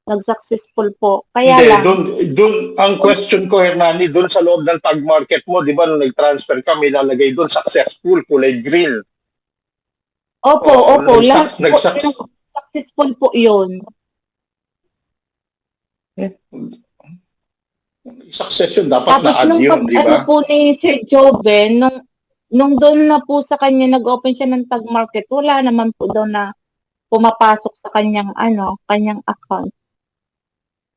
nag-successful po. Kaya Hindi, lang. Doon ang question ko, Hernani, doon sa loob ng tag market mo, di ba, nung nag-transfer ka, may lalagay doon, successful, kulay green. Opo. Lahat po, successful po yun. Succession, dapat Tapos na-add yun, di ano ba? po ni Sir Joven, nung doon na po sa kanya, nag-open siya ng tag market, wala naman po daw na pumapasok sa kanyang account.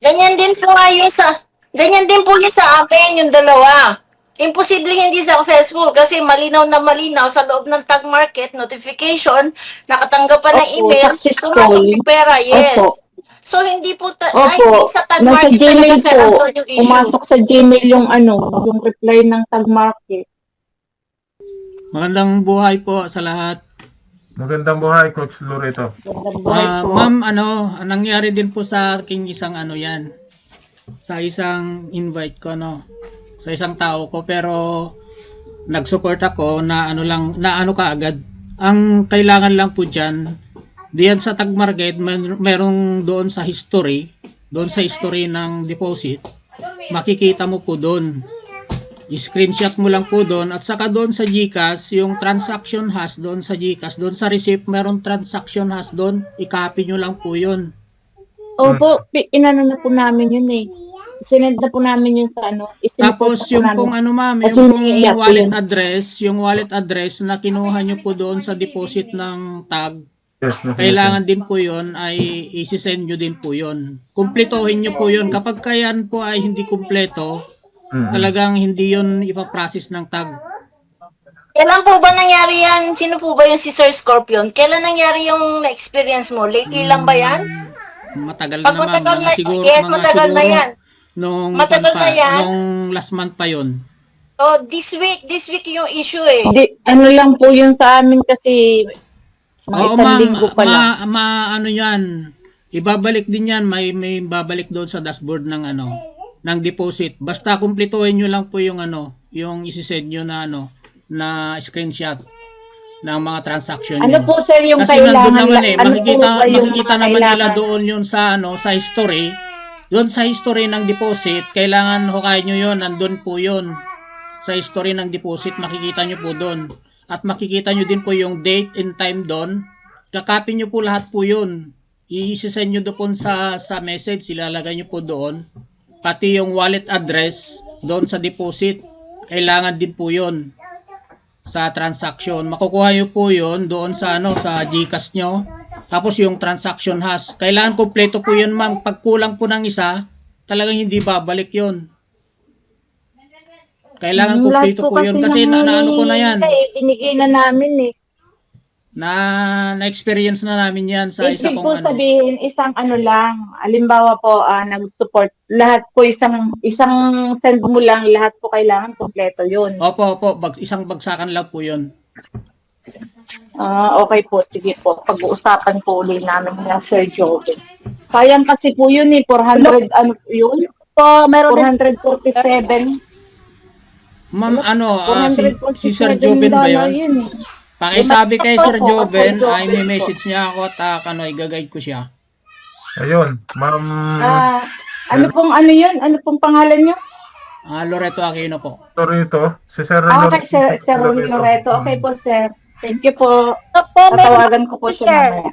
Ganyan din po yung sa akin, yung dalawa. Imposible hindi successful kasi malinaw na malinaw sa loob ng tag market, notification, nakatanggap pa ng email, sumasok yung pera, yes. Opo. So, hindi po, Opo, sa tag nasa market Gmail talaga, Sir po, Anton, yung issue. pumasok sa Gmail yung reply ng tag market. Magandang buhay po sa lahat. Magandang buhay, Coach Loreto. Magandang buhay po. Ma'am, nangyari din po sa aking isang yan. Sa isang invite ko, sa isang tao ko, pero nag-support ako na kaagad. Ang kailangan lang po dyan, diyan sa Tag Market, merong doon sa history ng deposit, makikita mo po doon. I-screenshot mo lang po doon at saka doon sa GCash, yung transaction hash doon sa GCash, doon sa receipt merong transaction hash doon, i-copy nyo lang po yun. Opo, inano na po namin yun eh. Sinend na po namin yun sa Tapos yung pong ma'am, yung pong wallet address na kinuha nyo po doon sa deposit ng tag, kailangan din po yun ay isi-send nyo din po yun. Kumpletohin nyo po yun. Kapag kayan po ay hindi kumpleto, talagang hindi yun ipaprocess ng tag. Kailan po ba nangyari yan? Sino po ba yung si Sir Scorpion? Kailan nangyari yung na-experience mo? Lately lang ba yan? Matagal na naman. Siguro, matagal na yan. Nung last month pa yun. So, this week yung issue eh. Ano lang po yun sa amin kasi mga isang linggo pa lang. Yan. Ibabalik din yan. May babalik doon sa dashboard ng ng deposit. Basta kumpletohin nyo lang po yung yung isi-send nyo na screenshot ng mga transaction Ano nyo. po sir yung Kasi kailangan nandun naman makikita naman nila kailangan? doon yun sa sa history. Doon sa history ng deposit, kailangan hukayin nyo yun, nandun po yun. Sa history ng deposit, makikita nyo po doon. At makikita nyo din po yung date and time doon. Kakapin nyo po lahat po yun. I-send nyo doon sa message, ilalagay nyo po doon. Pati yung wallet address doon sa deposit, kailangan din po yun sa transaction. Makukuha nyo po yun doon sa sa GCash nyo. Tapos yung transaction hash. Kailangan kompleto po yun, ma'am. Pag kulang po ng isa, talagang hindi babalik yun. Kailangan kompleto po yun. Kasi naano ko na yan. Binigay na namin eh. Na-experience na namin yan sa isa Ibig kong po sabihin, isang lang. Alimbawa po, nag-support. Lahat po, isang send mo lang, lahat po kailangan kompleto yun. Opo. Isang bagsakan lang po yun. Okay po, sige po. Pag-uusapan po ulit namin na Sir Joven. Sayang kasi po yun eh, 400, yun? Meron 447. Ma'am, si Sir 447 Joven ba dollar yun? eh. Pakisabi kay Sir Opo, Joven, Sir Joven ay may po. message niya ako at i-guide ko siya. Ayun, ma'am. Ano pong yun? Ano pong pangalan nyo? Loreto Aquino po. Loreto, si Sir Okay, Sir Loreto. Okay po, sir. Thank you po. Tatawagan ko po siya mamaya.